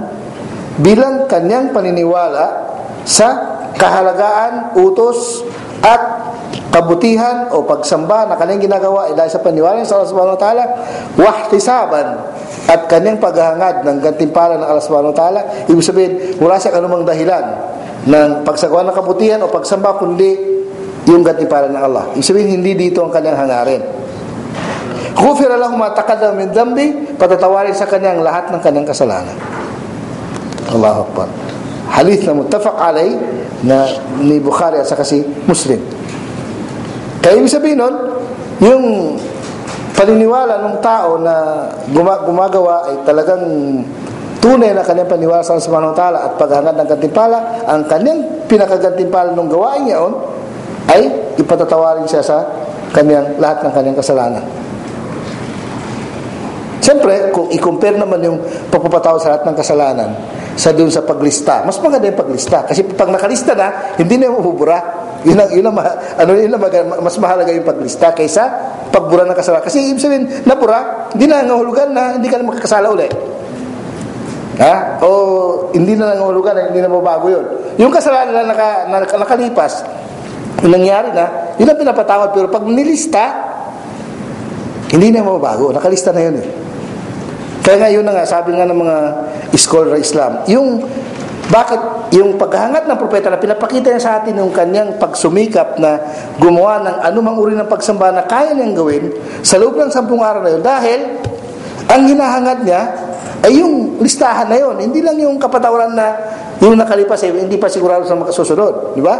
bilang kanyang paniniwala sa kahalagaan, utos at kabutihan o pagsamba na kanyang ginagawa dahil sa paniwala sa Allah subhanahu wa ta'ala, wahtisaban at kanyang paghahangad ng gantimpala ng Allah subhanahu wa ta'ala. Ibig sabihin, wala siyang anumang dahilan ng pagsagawa ng kabutihan o pagsamba kundi yung gantimpala ng Allah. Ibig sabihin, hindi dito ang kanyang hangarin. Ghufira lahu ma taqaddama min dhanbi, patatawarin sa kanyang lahat ng kanyang kasalanan. Allahu Akbar. Hadith na muttafaq alay na ni Bukhari at saka si Muslim. Kaya ibig sabihin nun, yung paniniwala ng tao na gumagawa ay talagang tunay na kanyang paniwala sa Allah subhanahu wa ta'ala at paghangad ng gantimpala, ang kanyang pinakagantimpala ng gawain niya ay ipatatawarin siya sa lahat ng kanyang kasalanan. Siyempre, kung i-compare naman yung pagpapatawad sa lahat ng kasalanan sa doon sa paglista, mas maganda yung paglista. Kasi pag nakalista na, hindi na yung mabubura. Mas mahalaga yung paglista kaysa pagbura ng kasalanan. Kasi ibig sabihin, nabura, hindi na nangahulugan na hindi ka na makakasala ulit. O hindi na nangahulugan, hindi na mabago yun. Yung kasalanan na nakalipas, yung nangyari na, yun ang pinapatawad. Pero pag nilista, hindi na mabago. Nakalista na yun eh. Kaya nga yun na nga, sabi nga ng mga scholar Islam, bakit yung paghahangad ng propeta na pinapakita niya sa atin yung kanyang pagsumikap na gumawa ng anumang uri ng pagsamba na kaya niyang gawin sa loob ng 10 araw na yun, dahil ang hinahangad niya ay yung listahan na yun, hindi lang yung kapatawaran na yung nakalipas hindi pa sigurado sa makasusunod, di ba?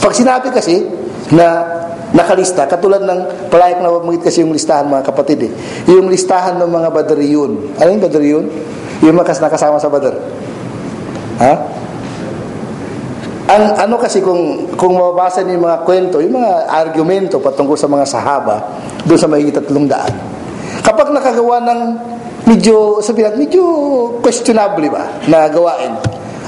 Pag sinabi kasi na nakalista, katulad ng palayok na wag kasi yung listahan, mga kapatid yung listahan ng mga Badriyun. Ano yung Badriyun? Yung mga nakasama sa Badr. Ano kasi kung mababasa niyo yung mga kwento, yung mga argumento patungkol sa mga sahaba doon sa mahigit 300, kapag nakagawa ng medyo questionable ba na gawain,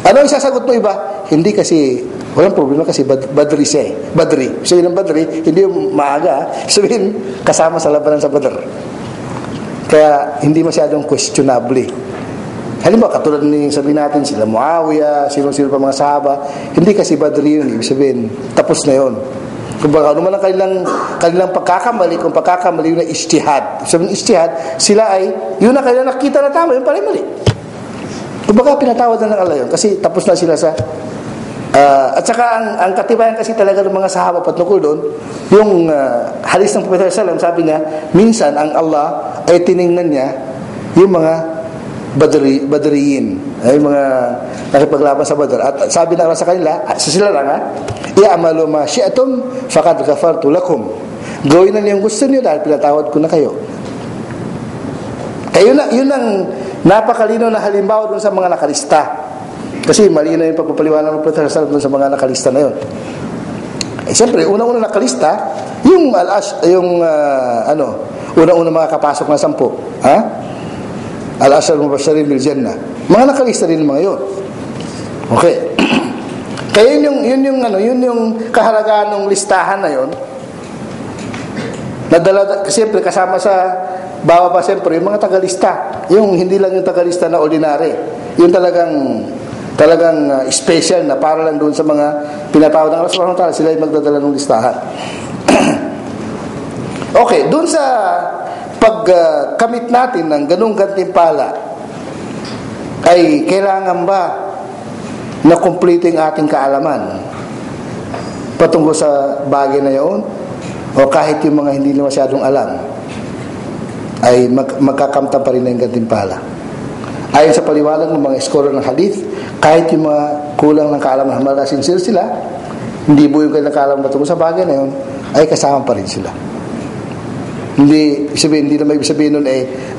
ano ang sasagot mo iba? Hindi kasi walang problema kasi Badri siya Badri. Sabihin ng Badri, hindi yung maaga. Sabihin, kasama sa labanan sa Badr. Kaya, hindi masyadong questionable. Halimbawa, katulad ni sabihin natin, sila Muawiyah, sino-sino pa mga sahaba, hindi kasi Badri yun. Ibig sabihin, tapos na yun. Kung baka ano man ang kanilang pagkakamali, kung pagkakamali yun na ijtihad. Sabihin ijtihad, sila ay, yun na kanilang nakita na tama, yun pala mali. Kung baka pinatawad na ng Allah yun, kasi tapos na sila sa at saka ang katibayan kasi talaga ng mga sahaba patungkol doon, yung hadis ng Prophet sallallahu alaihi wasallam, sabi niya, minsan ang Allah ay tiningnan niya yung mga Badriyin, ay mga nakipaglaban sa Badr, at sabi na sa kanila, sa sila lang i'amalu ma syi'tum faqad ghafartu lakum, gawin na niyo yung gusto niyo dahil pinatawad ko na kayo. Kaya yun ang napakalino na halimbawa doon sa mga nakalista. Kasi malino yung pagpapaliwanag ng Prophet sallallahu doon sa mga nakalista na yun. Siyempre, unang-una nakalista, yung unang-una mga kapasok na 10. Ha? Al-ashar mubashirin bil jannah. Mga nakalista din mga yun. Okay. Kaya yun yung kahalagahan ng listahan na yun. Nadala, siyempre kasama sa bawa pa siyempre yung mga tagalista. Yung hindi lang yung tagalista na ordinary. Yung talagang special na para lang doon sa mga pinatawag ng Allah subhanahu wa ta'ala, sila yung magdadala ng listahan. Okay, doon sa pagkamit natin ng ganung gantimpala, ay kailangan ba na kumpleto yung ating kaalaman patungkol sa bagay na yun? O kahit yung mga hindi na masyadong alam ay magkakamtan pa rin na yung gantimpala? Ayon sa paliwanag ng mga scholar ng hadith, kahit yung mga kulang ng kaalaman, hamaga sincere sila, hindi buo yung kanilang kaalaman patungkol sa bagay na yun, ay kasama pa rin sila. Hindi na may sabihin nun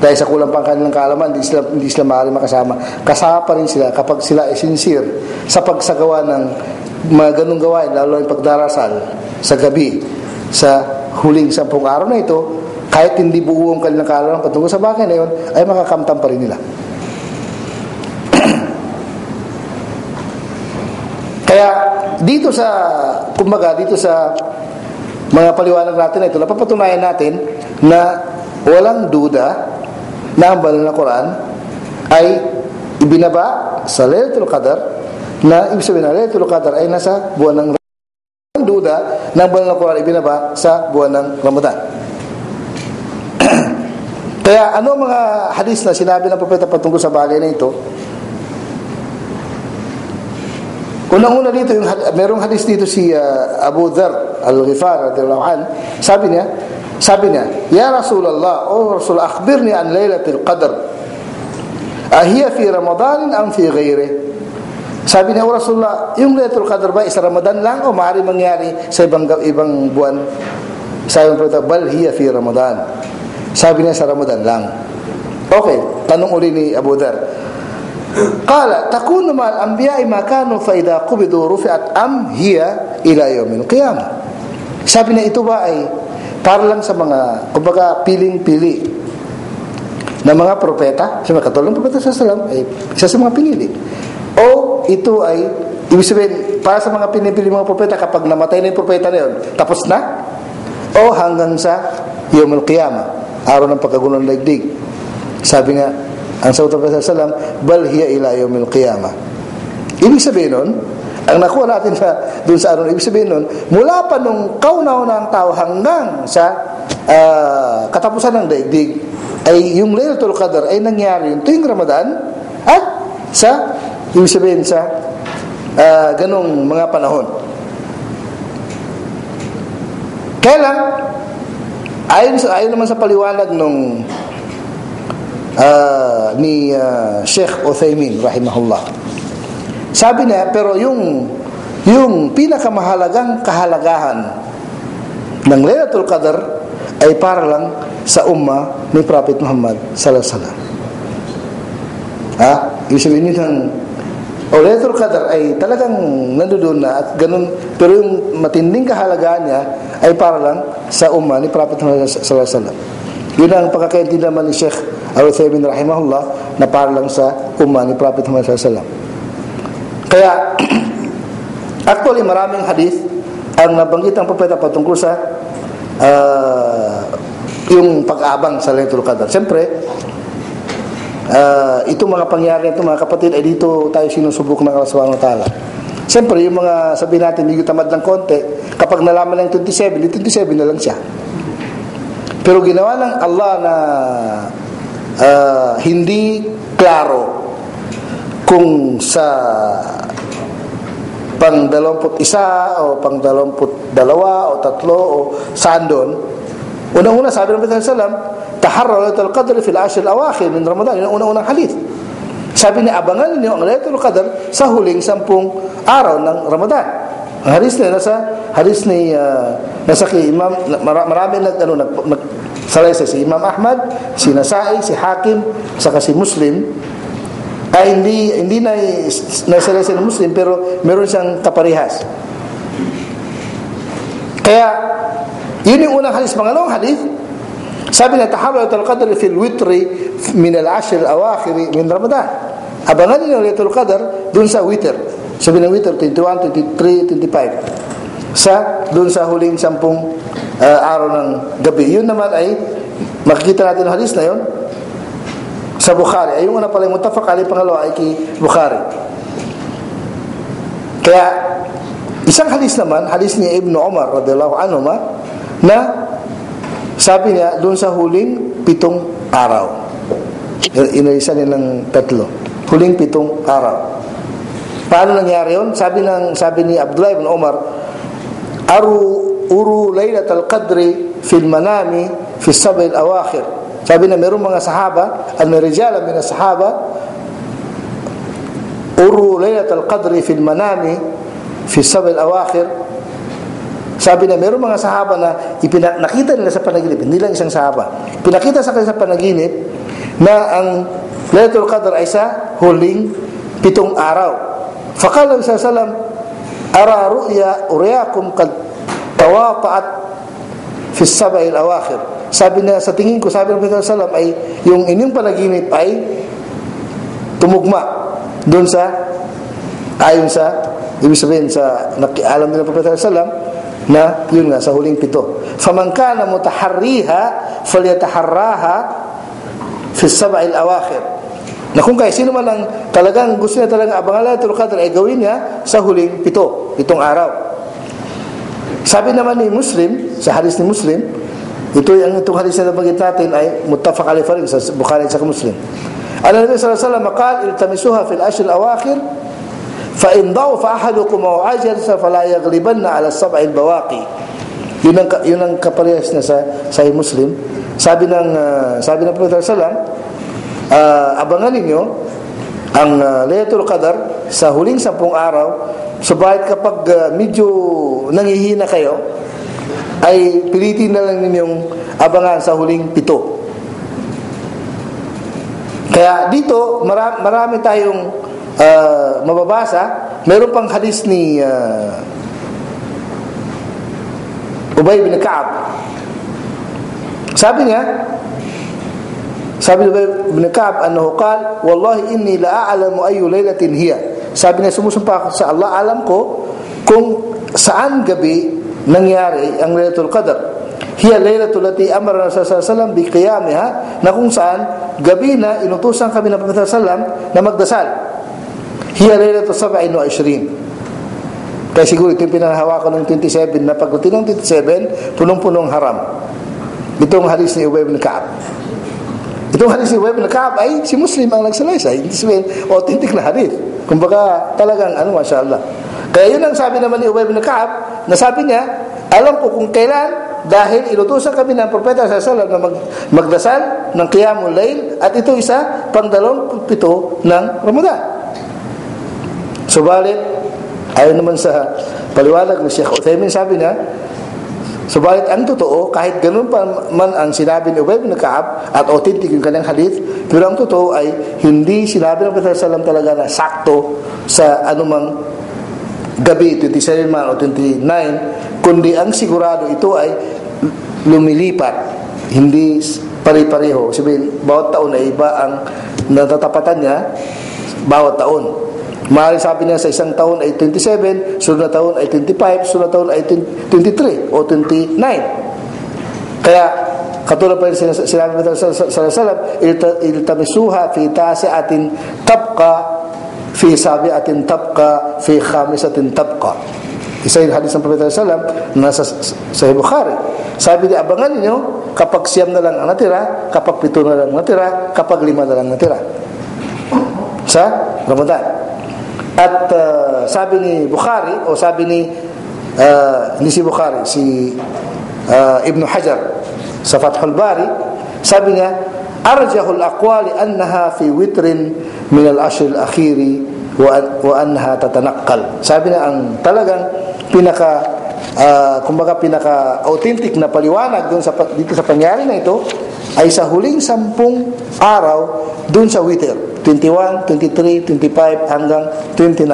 dahil sa kulang pang kanilang kaalaman, hindi sila maaaring makasama. Kasama pa rin sila kapag sila ay sincere sa pagsagawa ng mga ganung gawain, lalo yung pagdarasal sa gabi, sa huling 10 araw na ito, kahit hindi buo ang kanilang kaalaman patungkol sa bagay na yun, ay makakamtan pa rin nila. Kaya dito sa mga paliwanag natin na ito, napapatunayan natin na walang duda na ang banal na Quran ay ibinaba sa Lailatul Qadr, na ibig sabihin na Lailatul Qadr ay nasa buwan ng Ramadan. Walang duda na ang banal na Quran ay ibinaba sa buwan ng Ramadan. Kaya ano mga hadis na sinabi ng propeta patungkol sa bagay na ito? Unang-una dito, merong hadis dito si Abu Dharr al-Ghifari radhiyallahu anhu. Sabi niya, "Ya Rasulullah, Rasul, akhbirni an Lailatul Qadr. Ahiya fi Ramadan am fi ghairihi?" Sabi niya, Rasulullah, yung Lailatul Qadr ba sa Ramadan lang o maaari mangyari sa ibang buwan? Sabi niya, "Bal hiya fi Ramadan." Sabi niya, sa Ramadan lang. Okay, tanong uli ni Abu Dharr. Qala takunu ma'al anbiya'i ma kanu fa idha qubidu rufi'at am hiya ila yaumil qiyamah. Sabi niya, ito ba ay para lang sa mga kumbaga piling-pili na mga propeta, sa mga katulad ng propeta sallallahu alaihi wasallam, ay isa sa mga pinili, o ito ay ibig sabihin para sa mga pinipili mga propeta kapag namatay na yung propeta na yun, tapos na, o hanggang sa yaumil qiyamah, araw ng pagkagulo ng daigdig. Sabi nga ang sabi ng Prophet sallallahu alaihi wasallam, bal hiya ila yaumil qiyamah. Ibig sabihin nun, ang nakuha natin doon sa ibig sabihin nun, mula pa nung kauna-una ang tao hanggang sa katapusan ng daigdig, ay yung Lailatul Qadr ay nangyari yung tuwing Ramadan at sa, ibig sabihin sa ganong mga panahon. Kaya lang, ayon naman sa paliwanag nung ni Sheikh Uthaymin rahimahullah, sabi niya, pero yung pinakamahalagang kahalagahan ng Lailatul Qadr ay para lang sa umma ni Prophet Muhammad sallallahu alaihi wasallam. Ibig sabihin nyo Lailatul Qadr ay talagang nandoon na at ganun, pero yung matinding kahalagahan niya ay para lang sa umma ni Prophet Muhammad sallallahu alaihi wasallam. Yun ang pagkakaintindi naman ni Sheikh Al-Uthaymin rahimahullah, na para lang sa umma ni Prophet Muhammad sallallahu alaihi wasallam. Kaya actually maraming hadith ang nabanggit ng propeta patungkol sa yung pag-abang sa Lailatul Qadr. Siyempre itong mga pangyayari ito mga kapatid, ay dito tayo sinusubok ng Allah subhanahu wa ta'ala. Siyempre yung mga sabihin natin medyo tamad ng konti, kapag nalaman ng 27 na lang siya. Pero ginawa ng Allah na hindi klaro kung sa pang 21 o pang 22 o 3 o saan doon. Unang-una sabi ng Prophet sallallahu alaihi wasallam, taharra Lailatul Qadr fil 10 al-awakhir min Ramadan. Yun ang unang-unang hadith. Sabi niya, abangan niyo ang Lailatul Qadr sa huling 10 araw ng Ramadan. Ang hadith niya nasa kay Imam, marami salaysay si Imam Ahmad, si Nasa'i, si Hakim, saka si Muslim, ay hindi na salaysay ng Muslim, pero meron siyang kaparehas. Kaya yun yung unang hadith. Pangalawang hadith, sabi na taharrat al-qadr fil witri min al-ashr al-awakhir min Ramadan. Abangan niyo Lailatul Qadr dun sa witr. Sabi ng witr 21, 23, 25. Dun sa huling 10 araw ng gabi. Yun naman ay makikita natin ang hadith na yun sa Bukhari. Ay yung una pala yung muttafaq alayh, pangalawa ay kay Bukhari. Kaya isang hadith naman, hadith ni Ibn Umar radhiyallahu anhu na sabi niya doon sa huling 7 araw. Inalisa nilang 3. Huling 7 araw. Paano nangyari yun? Sabi ni Abdullah ibn Umar, uru laylatul qadri fil manami fi sab'il awakhir. Sabi na mayroong mga sahaba, al-rijal min as-sahaba, uru laylatul qadri fil manami fi sab'il awakhir. Sabi na mayroong mga sahaba na nakita nila sa panaginip, hindi lang isang sahaba, pinakita sa kanila sa panaginip na ang Lailatul Qadr ay sa huling 7 araw. Faqala Nabi sallallahu alaihi wasallam, ara uriyakum qad tawata'at fi as-sab'il awakhir. Sabi na sa tingin ko, sabi ng Nabi sallallahu alaihi wasallam, ay yung inyong panaginip ay tumugma doon sa ayon sa ibig sabihin sa alam nila ng Propeta sallallahu alaihi wasallam na yun nga sa huling 7. Faman kana mutaharriha falyataharraha fi as-sab'il awakhir. Na kung kaya sino man ang talagang gusto niya talagang abangan Lailatul Qadr ay gawin niya sa huling 7 araw. Sabi naman ni Muslim, sa hadis ni Muslim, itong hadis na nabanggit natin ay muttafaq alayh sa Bukhari at sa Muslim. Nabi sallallahu alaihi wasallam qala iltamisuha fil ashr al-awakhir fa in da'afa ahadukum aw ajasa fala yaghlibanna ala as-sab'il bawaqi. Yun ang kaparehas na sa Sahih Muslim. Sabi ng Prophet sallallahu alaihi wasallam, abangan ninyo ang Lailatul Qadr sa huling 10 araw, subalit kapag medyo nangihina kayo ay pilitin na lang ninyong abangan sa huling 7. Kaya dito marami tayong mababasa. Meron pang hadis ni Ubay bin Ka'ab. Sabi ni Ubay bin Ka'ab annahu qala wallahi inni la a'lamu ayu laylatin hiya. Sabi niya, sumusumpa ako sa Allah, alam ko kung saan gabi nangyari ang Lailatul Qadr. Hiya laylatul lati amara Rasul sallallahu alaihi wasallam bi qiyamiha, na kung saan gabi na inutusan kami ng Prophet sallallahu alaihi wasallam na magdasal. Hiya laylatul 27. Kaya siguro ito yung pinanghawakan ng 27, na pagdating ng 27 punong-punong haram. Itong hadis ni Ubay bin Ka'ab. Itong hadis ni Ubay bin Ka'ab ay si Muslim ang nagsalaysay. Hindi sabihin authentic na hadis. Kumbaga talagang mashallah. Kaya yun ang sabi naman ni Ubay bin Ka'ab, na sabi niya, alam ko kung kailan, dahil inutusan kami ng Propeta sallallahu alaihi wasallam na magdasal ng Qiyamul Layl, at ito isa pang 27 ng Ramadan. Subalit, ayon naman sa paliwanag ni Sheikh Uthaymin, sabi niya, subalit ang totoo, kahit ganun pa man ang sinabi ni Ubay bin Ka'ab at authentic yung kanyang hadith, pero ang totoo ay hindi sinabi ng Propeta sallallahu alaihi wasallam talaga na sakto sa anumang gabi, 27 man o 29, kundi ang sigurado ito ay lumilipat, hindi pare-pareho. Sabihin, bawat taon ay iba ang natatapatan niya bawat taon. Maaaring sabi niya sa isang taon ay 27, sunod na taon ay 25, sunod na taon ay 23 o 29. Kaya katulad pa rin sinabi ng sallallahu alaihi wasallam, iltamisuha fi tasi'atin tabqa fi sabi'atin tabqa fi khamisatin tabqa. Isa yung hadis ng Propeta sallallahu alaihi wasallam nasa Sahih Bukhari. Sabi niya, abangan niyo kapag 9 na lang ang natira, kapag 7 na lang natira, kapag 5 na lang natira sa Ramadan. At sabi ni Bukhari, o sabi ni hindi si Bukhari, si Ibn Hajar sa Fathul Bari, sabi niya, arjahul aqwali annaha fi witrin min al-ashr al-akhiri wa annaha tatanaqqal. Sabi niya, ang talagang pinaka kumbaga pinaka-authentic na paliwanag dito sa pangyari na ito ay sa huling 10 araw doon sa witr, 21, 23, 25 hanggang 29.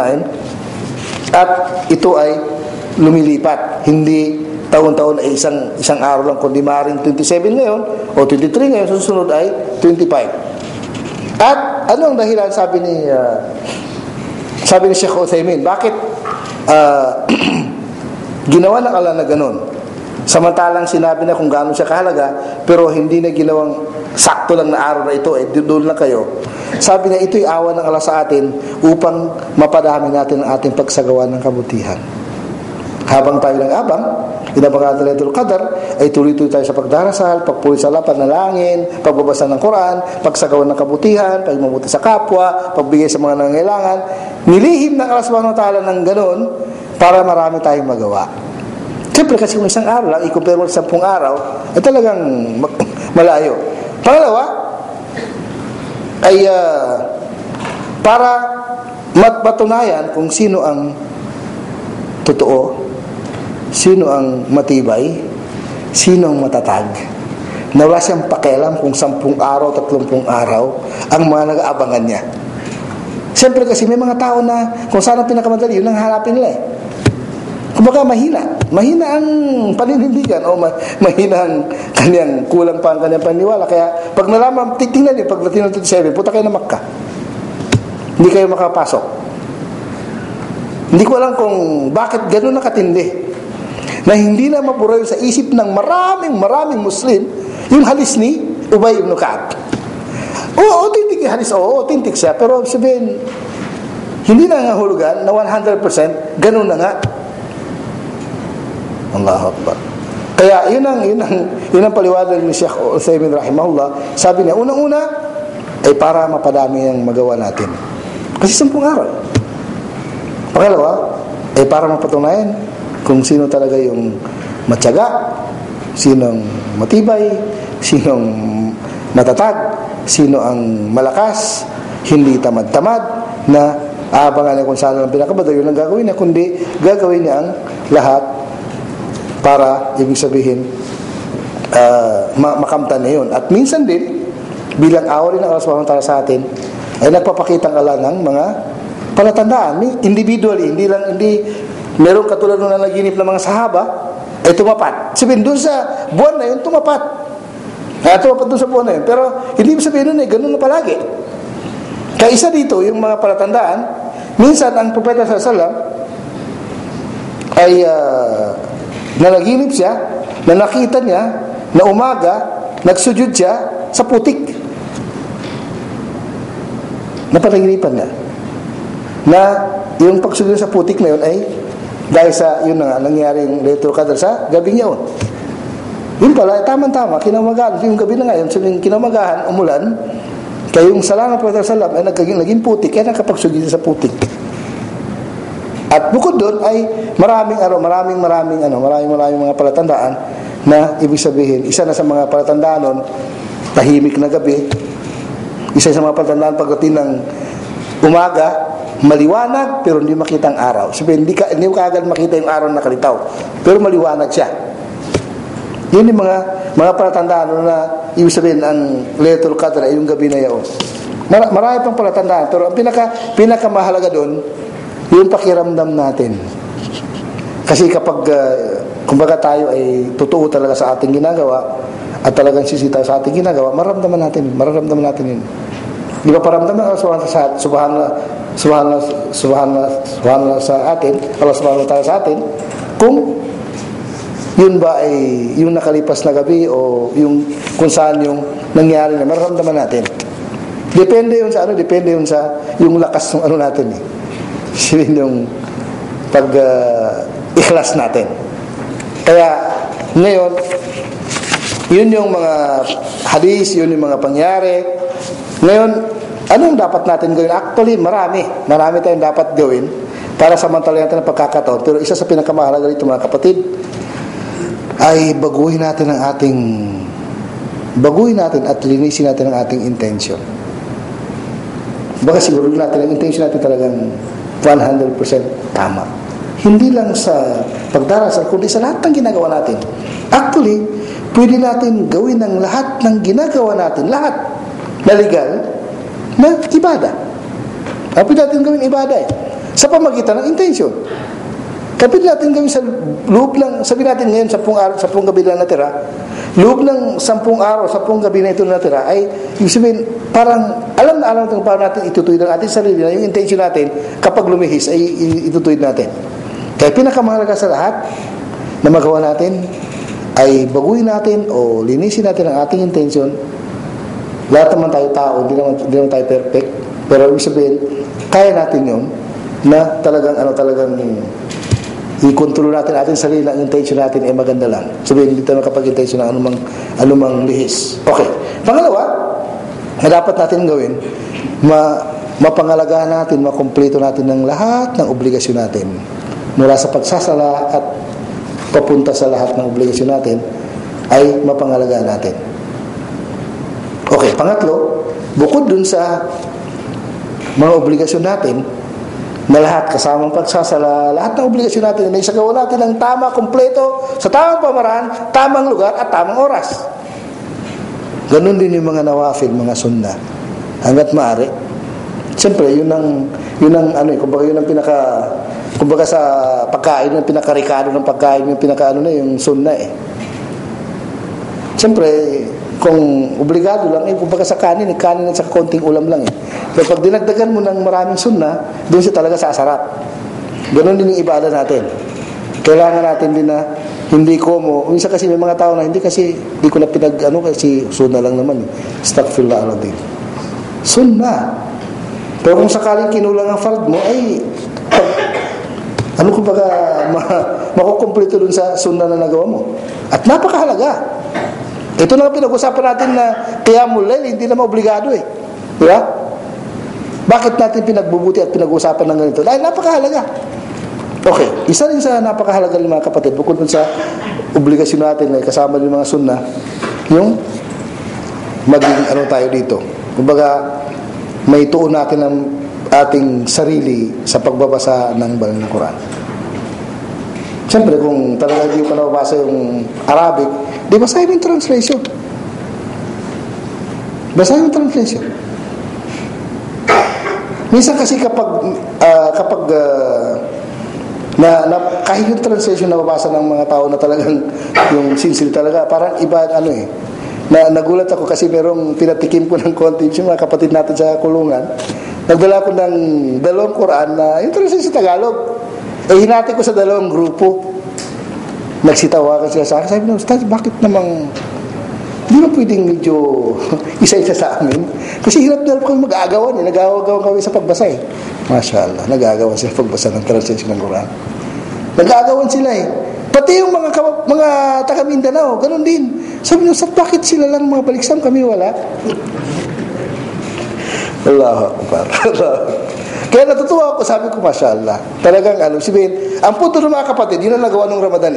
At ito ay lumilipat, hindi taon-taon ay isang araw lang, kundi maaaring 27 ngayon o 23 ngayon, susunod ay 25. At ano ang dahilan, sabi ni Sheikh Uthaymin, bakit ginawa ng Allah na ganun? Samantalang sinabi na kung gaano siya kahalaga, pero hindi na ginawang sakto lang na araw na ito, doon lang kayo. Sabi niya, ito'y awa ng Allah sa atin upang mapadami natin ang ating pagsagawa ng kabutihan. Habang tayo nag-abang, inabangan ng Lailatul Qadar, ay tuloy-tuloy tayo sa pagdarasal, pagpulisala, panalangin, pagbabasa ng Quran, pagsagawa ng kabutihan, pagmabuti sa kapwa, pagbigay sa mga nangangailangan. Nilihim ng Allah subhanahu wa ta'ala ng ganun para marami tayong magawa. Siyempre kasi kung isang araw lang, i-compare mo sa 10 araw, ay talagang malayo. Pangalawa, ay para matunayan kung sino ang totoo, sino ang matibay, sino ang matatag, na wala siyang pakialam kung 10 araw, 30 araw ang mga nag-aabangan niya. Siyempre kasi may mga tao na kung saan ang pinakamadali, yun ang hanapin nila kumbaga mahina ang paninindigan o mahina ang kanyang kulang pa ang kanyang paniwala. Kaya pag nalaman, tingnan niyo, pag Latino 27, punta kayo na Makkah, hindi kayo makapasok. Hindi ko alam kung bakit gano'n nakatindi na hindi na mapurayo sa isip ng maraming Muslim yung halis ni Ubay ibn Ka'ab. Authentic yung halis, authentic siya, pero sabihin hindi na nga hulugan na 100% gano'n na nga. Allahu Akbar. Kaya yun ang paliwanag ni Sheikh Uthaymin rahimahullah. Sabi niya, unang-una ay para mapadami ang magawa natin. Kasi 10 araw. Pangalawa, ay para mapatunayan kung sino talaga yung matyaga, sinong matibay, sinong matatag, sino ang malakas, hindi tamad-tamad, na aabangan niya kung saan ang pinakabadal yun ang gagawin niya, kundi gagawin niya ang lahat para, ibig sabihin, makamtan na yun. At minsan din, bilang awa rin ng Allah subhanahu wa ta'ala sa atin, ay nagpapakitang Allah ng mga palatandaan, individually, hindi meron katulad nung nanaginip ng mga sahaba, ay tumapat. Sabihin, doon sa buwan na yun, tumapat. Tumapat doon sa buwan na yun. Pero, hindi sabihin nun ganun na palagi. Kaya isa dito, yung mga palatandaan, minsan ang Propeta sallallahu alaihi wasallam ay nanaginip siya, na nakita niya, na umaga, nagsujud siya sa putik. Napanaginipan niya. Na yung pagsujud sa putik na yun ay dahil sa yun na nga, nangyari yung Lailatul Qadr sa gabi niya. Yun pala, tama-tama, kinamagahan. Yung gabi na nga yun, sabihin, kinamagahan, umulan, kaya yung sala ng Propeta sallallahu alaihi wasallam ay naging putik, kaya nakapagsujud sa putik. At bukod doon ay maraming mga palatandaan na ibig sabihin, isa na sa mga palatandaan nun, tahimik na gabi. Isa sa mga palatandaan pagdating ng umaga, maliwanag pero hindi makita ang araw. Sabihin, hindi mo kaagad makita yung araw na nakalitaw, pero maliwanag siya. Yun yung mga palatandaan na ibig sabihin ang Lailatul Qadr ay yung gabi na yun. Marami pang palatandaan, pero ang pinakamahalaga doon, yung pakiramdam natin. Kasi kapag kumbaga tayo ay totoo talaga sa ating ginagawa at talagang sisita sa ating ginagawa, mararamdaman natin yun. Di ba paramdaman Allah subhanallah sa atin, Allah subhanahu wa ta'ala sa atin, kung yun ba ay yung nakalipas na gabi o yung kung saan yung nangyari na, mararamdaman natin. Depende yun sa yung lakas ng natin eh. Sabihin yung ikhlas natin. Kaya ngayon, yun yung mga hadis, yun yung mga pangyari. Ngayon, anong dapat natin gawin? Actually, marami tayong dapat gawin para samantalayan natin ang pagkakataon. Pero isa sa pinakamahalaga rito, mga kapatid, ay baguhin natin at linisin natin ang ating intention. Baka siguro natin ang intention natin talagang 100% tama. hindi lang sa pagdarasal, kundi sa lahat ng ginagawa natin. Actually, pwede natin gawin ang lahat ng ginagawa natin, lahat na legal, na ibada. Pwede natin gawin ibada sa pamagitan ng intention. Kapit natin gawin sa loob lang, sabihin natin ngayon, 10 araw, 10 gabi na natira, loob ng 10 araw, 10 gabi na ito natira, ay, ibig sabihin, parang, alam na alam natin paano natin itutuwid ang ating sarili na yung intention natin, kapag lumihis, ay itutuwid natin. Kaya pinakamahalaga sa lahat, na magawa natin, ay baguhin natin, o linisin natin ang ating intention. Lahat naman tayo tao, hindi naman tayo perfect, pero ibig sabihin, kaya natin yun, na talagang, i-control natin ating sarili, ang intention natin ay maganda lang. Sabihin, hindi tayo makapag-intention ng anumang lihis. Okay. Pangalawa, na dapat natin gawin, mapangalagahan natin, makumpleto natin ng lahat ng obligasyon natin. Mula sa pagsasala at papunta sa lahat ng obligasyon natin, ay mapangalagahan natin. Okay. Pangatlo, bukod dun sa mga obligasyon natin, na lahat, kasamang pagsasala, lahat ng obligasyon natin na isagawa natin ng tama, kumpleto, sa tamang pamaraan, tamang lugar, at tamang oras. Ganun din yung mga nawafil, mga sunna. Hanggat maaari. Siyempre, yun ang kumbaga yun ang kumbaga sa pagkain, yung pinakarikado ng pagkain, yung yung sunna Siyempre, kung obligado lang, kumbaga sa kanin at sa konting ulam lang Pero pag dinagdagan mo ng maraming sunna, doon siya talaga sasarap. Ganon din yung ibada natin. Kailangan natin din na hindi ko mo, minsan kasi may mga tao na hindi ko na kasi sunna lang naman Astaghfirullah alazim. Sunna. Pero kung sakaling kinulang ang fard mo, ay kumbaga makukumpleto dun sa sunna na nagawa mo. At napakahalaga. Ito na pinag-usapan natin na qiyamul layl, hindi naman obligado Di ba? Bakit natin pinagbubuti at pinag-usapan ng ganito? Dahil napakahalaga. Okay, isa rin sa napakahalaga ng mga kapatid, bukod dun sa obligasyon natin na kasama ng mga sunna, yung maging tayo dito. Kumbaga, may tuon natin ang ating sarili sa pagbabasa ng banal na Quran. Siyempre, kung talaga hindi ko nababasa yung Arabic, di basahin yung translation. Basahin yung translation. Minsan kasi kapag kahit yung translation na babasa ng mga tao na talagang yung sincere talaga, parang iba nagulat ako kasi merong pinatikim ko ng konti yung mga kapatid natin sa kulungan. Nagdala ko ng 2 Quran na yung translation sa Tagalog. Hinati ko sa 2 grupo. Nagsitawakan sila sa akin. Sabi na, Ustaz, bakit namang hindi na pwedeng medyo isa-isa sa amin? Kasi hirap na kami mag-aagawan Nag-aagawan kami sa pagbasa Masya Allah, nag-aagawan sila pagbasa ng translation ng Quran. Nag-aagawan sila Pati yung mga taga Mindanao, ganun din. Sabi nyo, bakit sila lang mga baliksam, kami wala? Allahu Akbar. Kaya natutuwa ako, sabi ko, Masya Allah. Talagang, sabihin, ang punto ng mga kapatid, yun ang nagawa ng Ramadan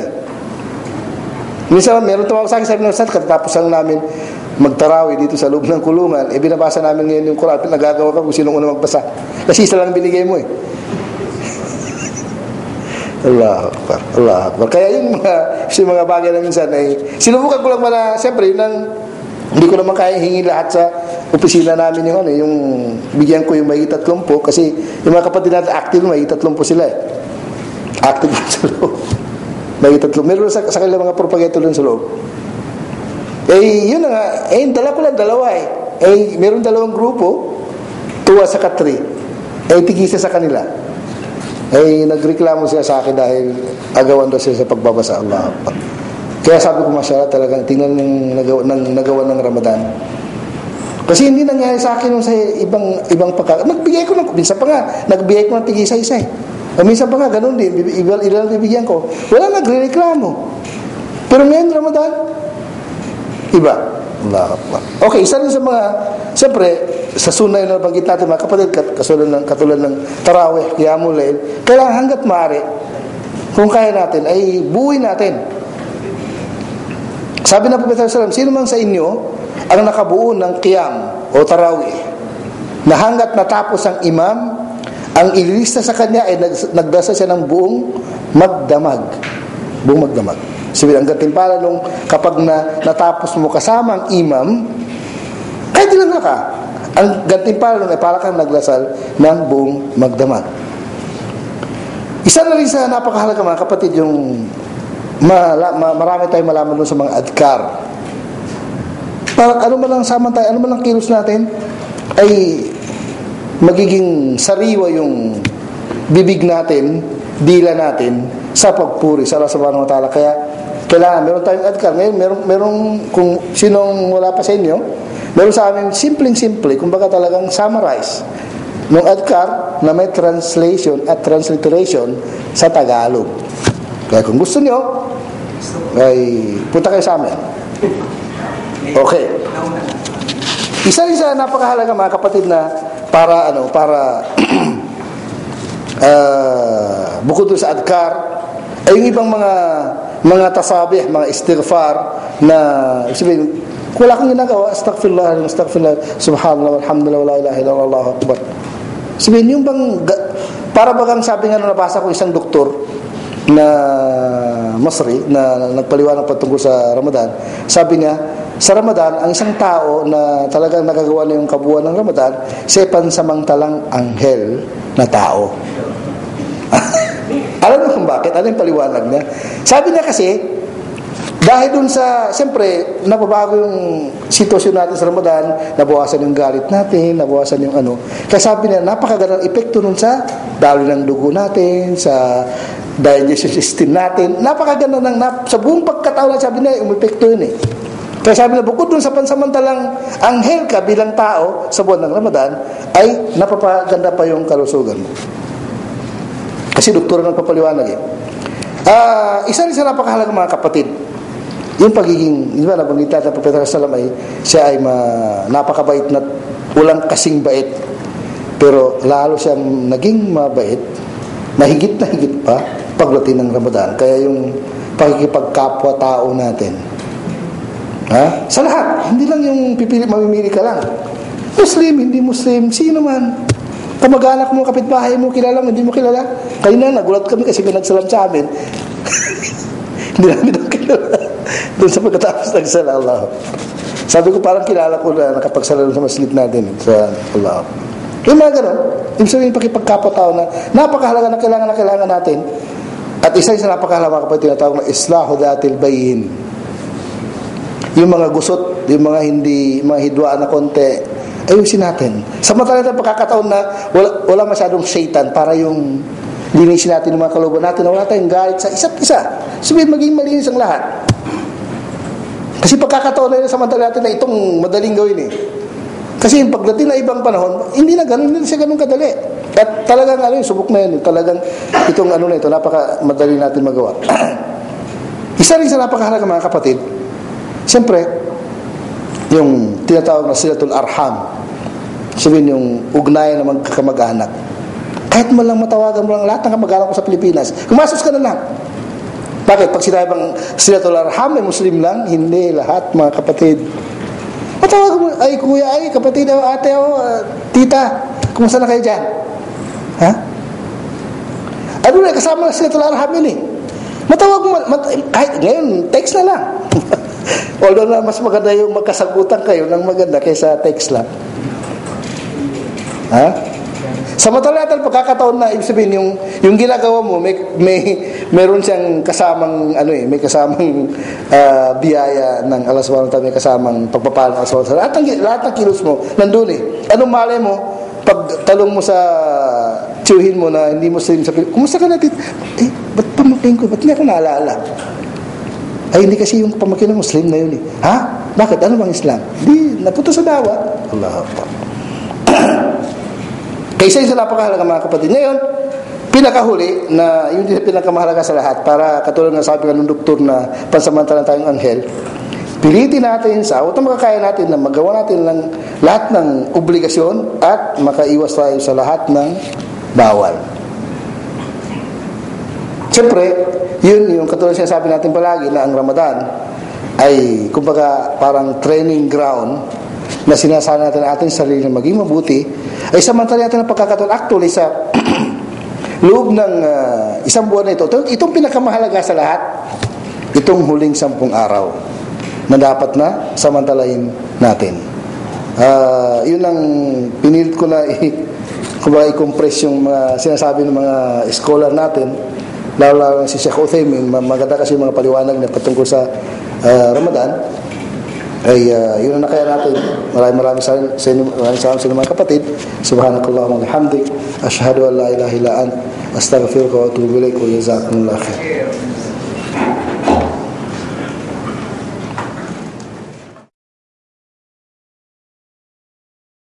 Minsan, meron tawag sa akin, sabi ng Ustaz, katapos lang namin magtarawi dito sa loob ng kulungan, binabasa namin ngayon yung Quran, nagagawa ka kung sinong una magbasa. Kasi isa lang binigay mo Allahu Akbar, Allahu Akbar. Kaya yung mga bagay na minsan sinubukan ko lang siyempre, hindi ko naman kaya hingin lahat sa opisina namin yung bigyan ko yung may 30 kasi yung mga kapatid natin active, may 30 sila active sa loob. May 3. Meron sa kanila mga propagator doon sa loob. Yun na nga. Dala ko lang 2 meron 2 grupo, 2 sa 3. Tigisa sa kanila. Nagreklamo sila sa akin dahil agawan daw sila sa pagbabasa. Allah. Kaya sabi ko, Masya Allah, talagang tingnan ng nagawa ng Ramadan. Kasi hindi nangyari sa akin sa ibang pagka. Nagbigay ko minsan pa nga, nagbigay ko ng tigisa-isa minsan pa nga, ganun din, ilang bibigyan ko. Wala nagre-reklamo. Pero ngayon, Ramadan, iba. Allah. Okay, isa rin sa mga, siyempre, sa sunay na nabanggit natin, mga kapatid, katulad ng tarawih, qiyamul layl, kailangan hanggat maaari, kung kaya natin, ay buuin natin. Sabi ng Propeta sallallahu alaihi wasallam, sino man sa inyo ang nakabuo ng qiyam o tarawih, na hanggat natapos ang imam, ang ililista sa kanya ay nagdasal siya ng buong magdamag. Buong magdamag. Sabihin, ang gantimpala nung kapag natapos mo kasama ang imam, kahit ilan na ka, ang gantimpala nung ay para kang nagdasal ng buong magdamag. Isa na rin sa napakahalaga mga kapatid, yung marami tayong malaman doon sa mga adkar. Parang ano man lang samantay, ano man lang kilos natin, ay magiging sariwa yung bibig natin, dila natin, sa pagpuri sa Allah subhanahu wa ta'ala. Kaya kailangan, meron tayong adkar. Ngayon, meron kung sinong wala pa sa inyo, meron sa amin simple, kumbaga talagang summarize ng adkar na may translation at transliteration sa Tagalog. Kaya kung gusto nyo, ay punta kayo sa amin. Okay. Isa rin sa napakahalaga mga kapatid na para bukod doon sa adkar, ay yung ibang mga tasabih, mga istighfar na sabihin, wala kang ginagawa, astaghfirullah, subhanallah, walhamdulillah, wala ilaha illallah, Allahu akbar. Sabihin, yung bang, para bagang sabi nga nabasa ko isang doktor na Masri na nagpaliwanag patungkol sa Ramadan, sabi niya, sa Ramadan, ang isang tao na talagang nagagawa na yung kabuuan ng Ramadan, siya pansamantalang anghel na tao. Alam mo kung bakit? Ano yung paliwanag niya? Sabi niya kasi, dahil dun sa, siyempre, nababago yung sitwasyon natin sa Ramadan, nabawasan yung galit natin, nabawasan yung ano. Kaya sabi niya, napakagandang epekto nun sa daloy ng dugo natin, sa digestion system natin. Napakaganda sa buong pagkataon na sabi niya, yung epekto yun eh. Kaya sabi niya, bukod dun sa pansamantalang anghel ka bilang tao sa buwan ng Ramadan, ay napapaganda pa yung kalusugan mo. Kasi doktor ang nagpapaliwanag eh. Isa rin sa napakahalaga mga kapatid, yung pagiging, di ba, nabanggit natin ng Propeta Sallam ay siya ay napakabait na walang kasing bait. Pero lalo siyang naging mabait, mahigit na higit pa pagdating ng Ramadan. Kaya yung pakikipagkapwa-tao natin, sa lahat, hindi lang yung mamimili ka lang. Muslim, hindi Muslim, sino man. Kamag-anak mo, kapitbahay mo, kilala mo, hindi mo kilala. Kayo na, nagulat kami kasi pinagsalam sa amin. Hindi namin ang kilala. Doon sa pagkatapos nagsala, Allah. Sabi ko, parang kilala ko na nakapagsalam sa masjid natin. Sa Allah. Yung mga ganun, yung sabihin pakipagkapwa-tao na napakahalaga na kailangan natin. At isa sa napakahalaga kapag tinatawag na islahu datil bayin. Yung mga gusot, yung mga mga hidwaan na konti, ayusin natin. Samantala natin pagkakataon na wala masyadong shaitan para yung linisin natin ng mga kalooban natin na wala tayong galit sa isa't isa. Sabihin, maging malinis ang lahat. Kasi pagkakataon na yun, samantala natin na itong madaling gawin eh. Kasi yung pagdating na ibang panahon, hindi na siya ganun kadali. At talagang subok na yun. Talagang itong na ito, napaka madali natin magawa. Isa rin sa napakahalaga mga kapatid, siyempre, yung tinatawag na silatul arham. Sabihin yung ugnayan ng magkakamag-anak. Kahit man lang matawagan mo lang lahat ng kamag-anak ko sa Pilipinas, kumasos ka na lang. Bakit? Pag sinabi bang silatul arham, may Muslim lang? Hindi, lahat mga kapatid. Matawagan mo, ay kuya, ay kapatid, ate, tita, kumusta na kayo dyan? Ha? Ano na, kasama na silatul arham yun eh. Matawag mo, kahit ngayon, text na lang. Although na mas maganda yung magkasagutan kayo ng maganda kaysa text lang. Ha? Samantala natin pagkakataon na ibig sabihin yung ginagawa mo meron siyang kasamang may kasamang biyaya ng Allah Subhanahu wa ta'ala, may kasamang pagpapala ng Allah Subhanahu wa ta'ala. Lahat ng kilos mo nandoon eh. Anong malay mo pag talong mo sa tiyuhin mo na hindi Muslim, sabi, kumusta ka natin? Ba't pamakin ko? Ba't hindi ako naalala? Ay, hindi kasi yung pamakin ng Muslim na yun eh. Ha? Bakit? Ano bang Islam? Hindi, napunta sa dawa. Allah pa. Kaysa yung sa napakahalaga mga kapatid. Ngayon, pinakahuli na yun din pinakamahalaga sa lahat para katulad ng sabi ng doktor na pansamantalang tayong anghel, pilitin natin sa awat na makakaya natin na magawa natin ng lahat ng obligasyon at makaiwas tayo sa lahat ng bawal. Siyempre, yun yung katulad siya sabi natin palagi na ang Ramadan ay kumbaga parang training ground na sinasana natin ang ating sarili na maging mabuti, ay samantala natin ang pagkakataon actually sa loob ng isang buwan na itong pinakamahalaga sa lahat, itong huling 10 araw na dapat na samantalahin natin. Yun ang pinilit ko na i-compress yung mga sinasabi ng mga scholar natin, lalo si Sheikh Uthaymin. Maganda kasi yung mga paliwanag na patungkol sa Ramadan. Ay yun na kaya natin. Maraming salamat sa inyo mga kapatid. Subhanakallahumma wa bihamdik, asyhadu an la ilaha illa ant, astaghfiruka wa atubu ilaik, wa jazakumullahu khair.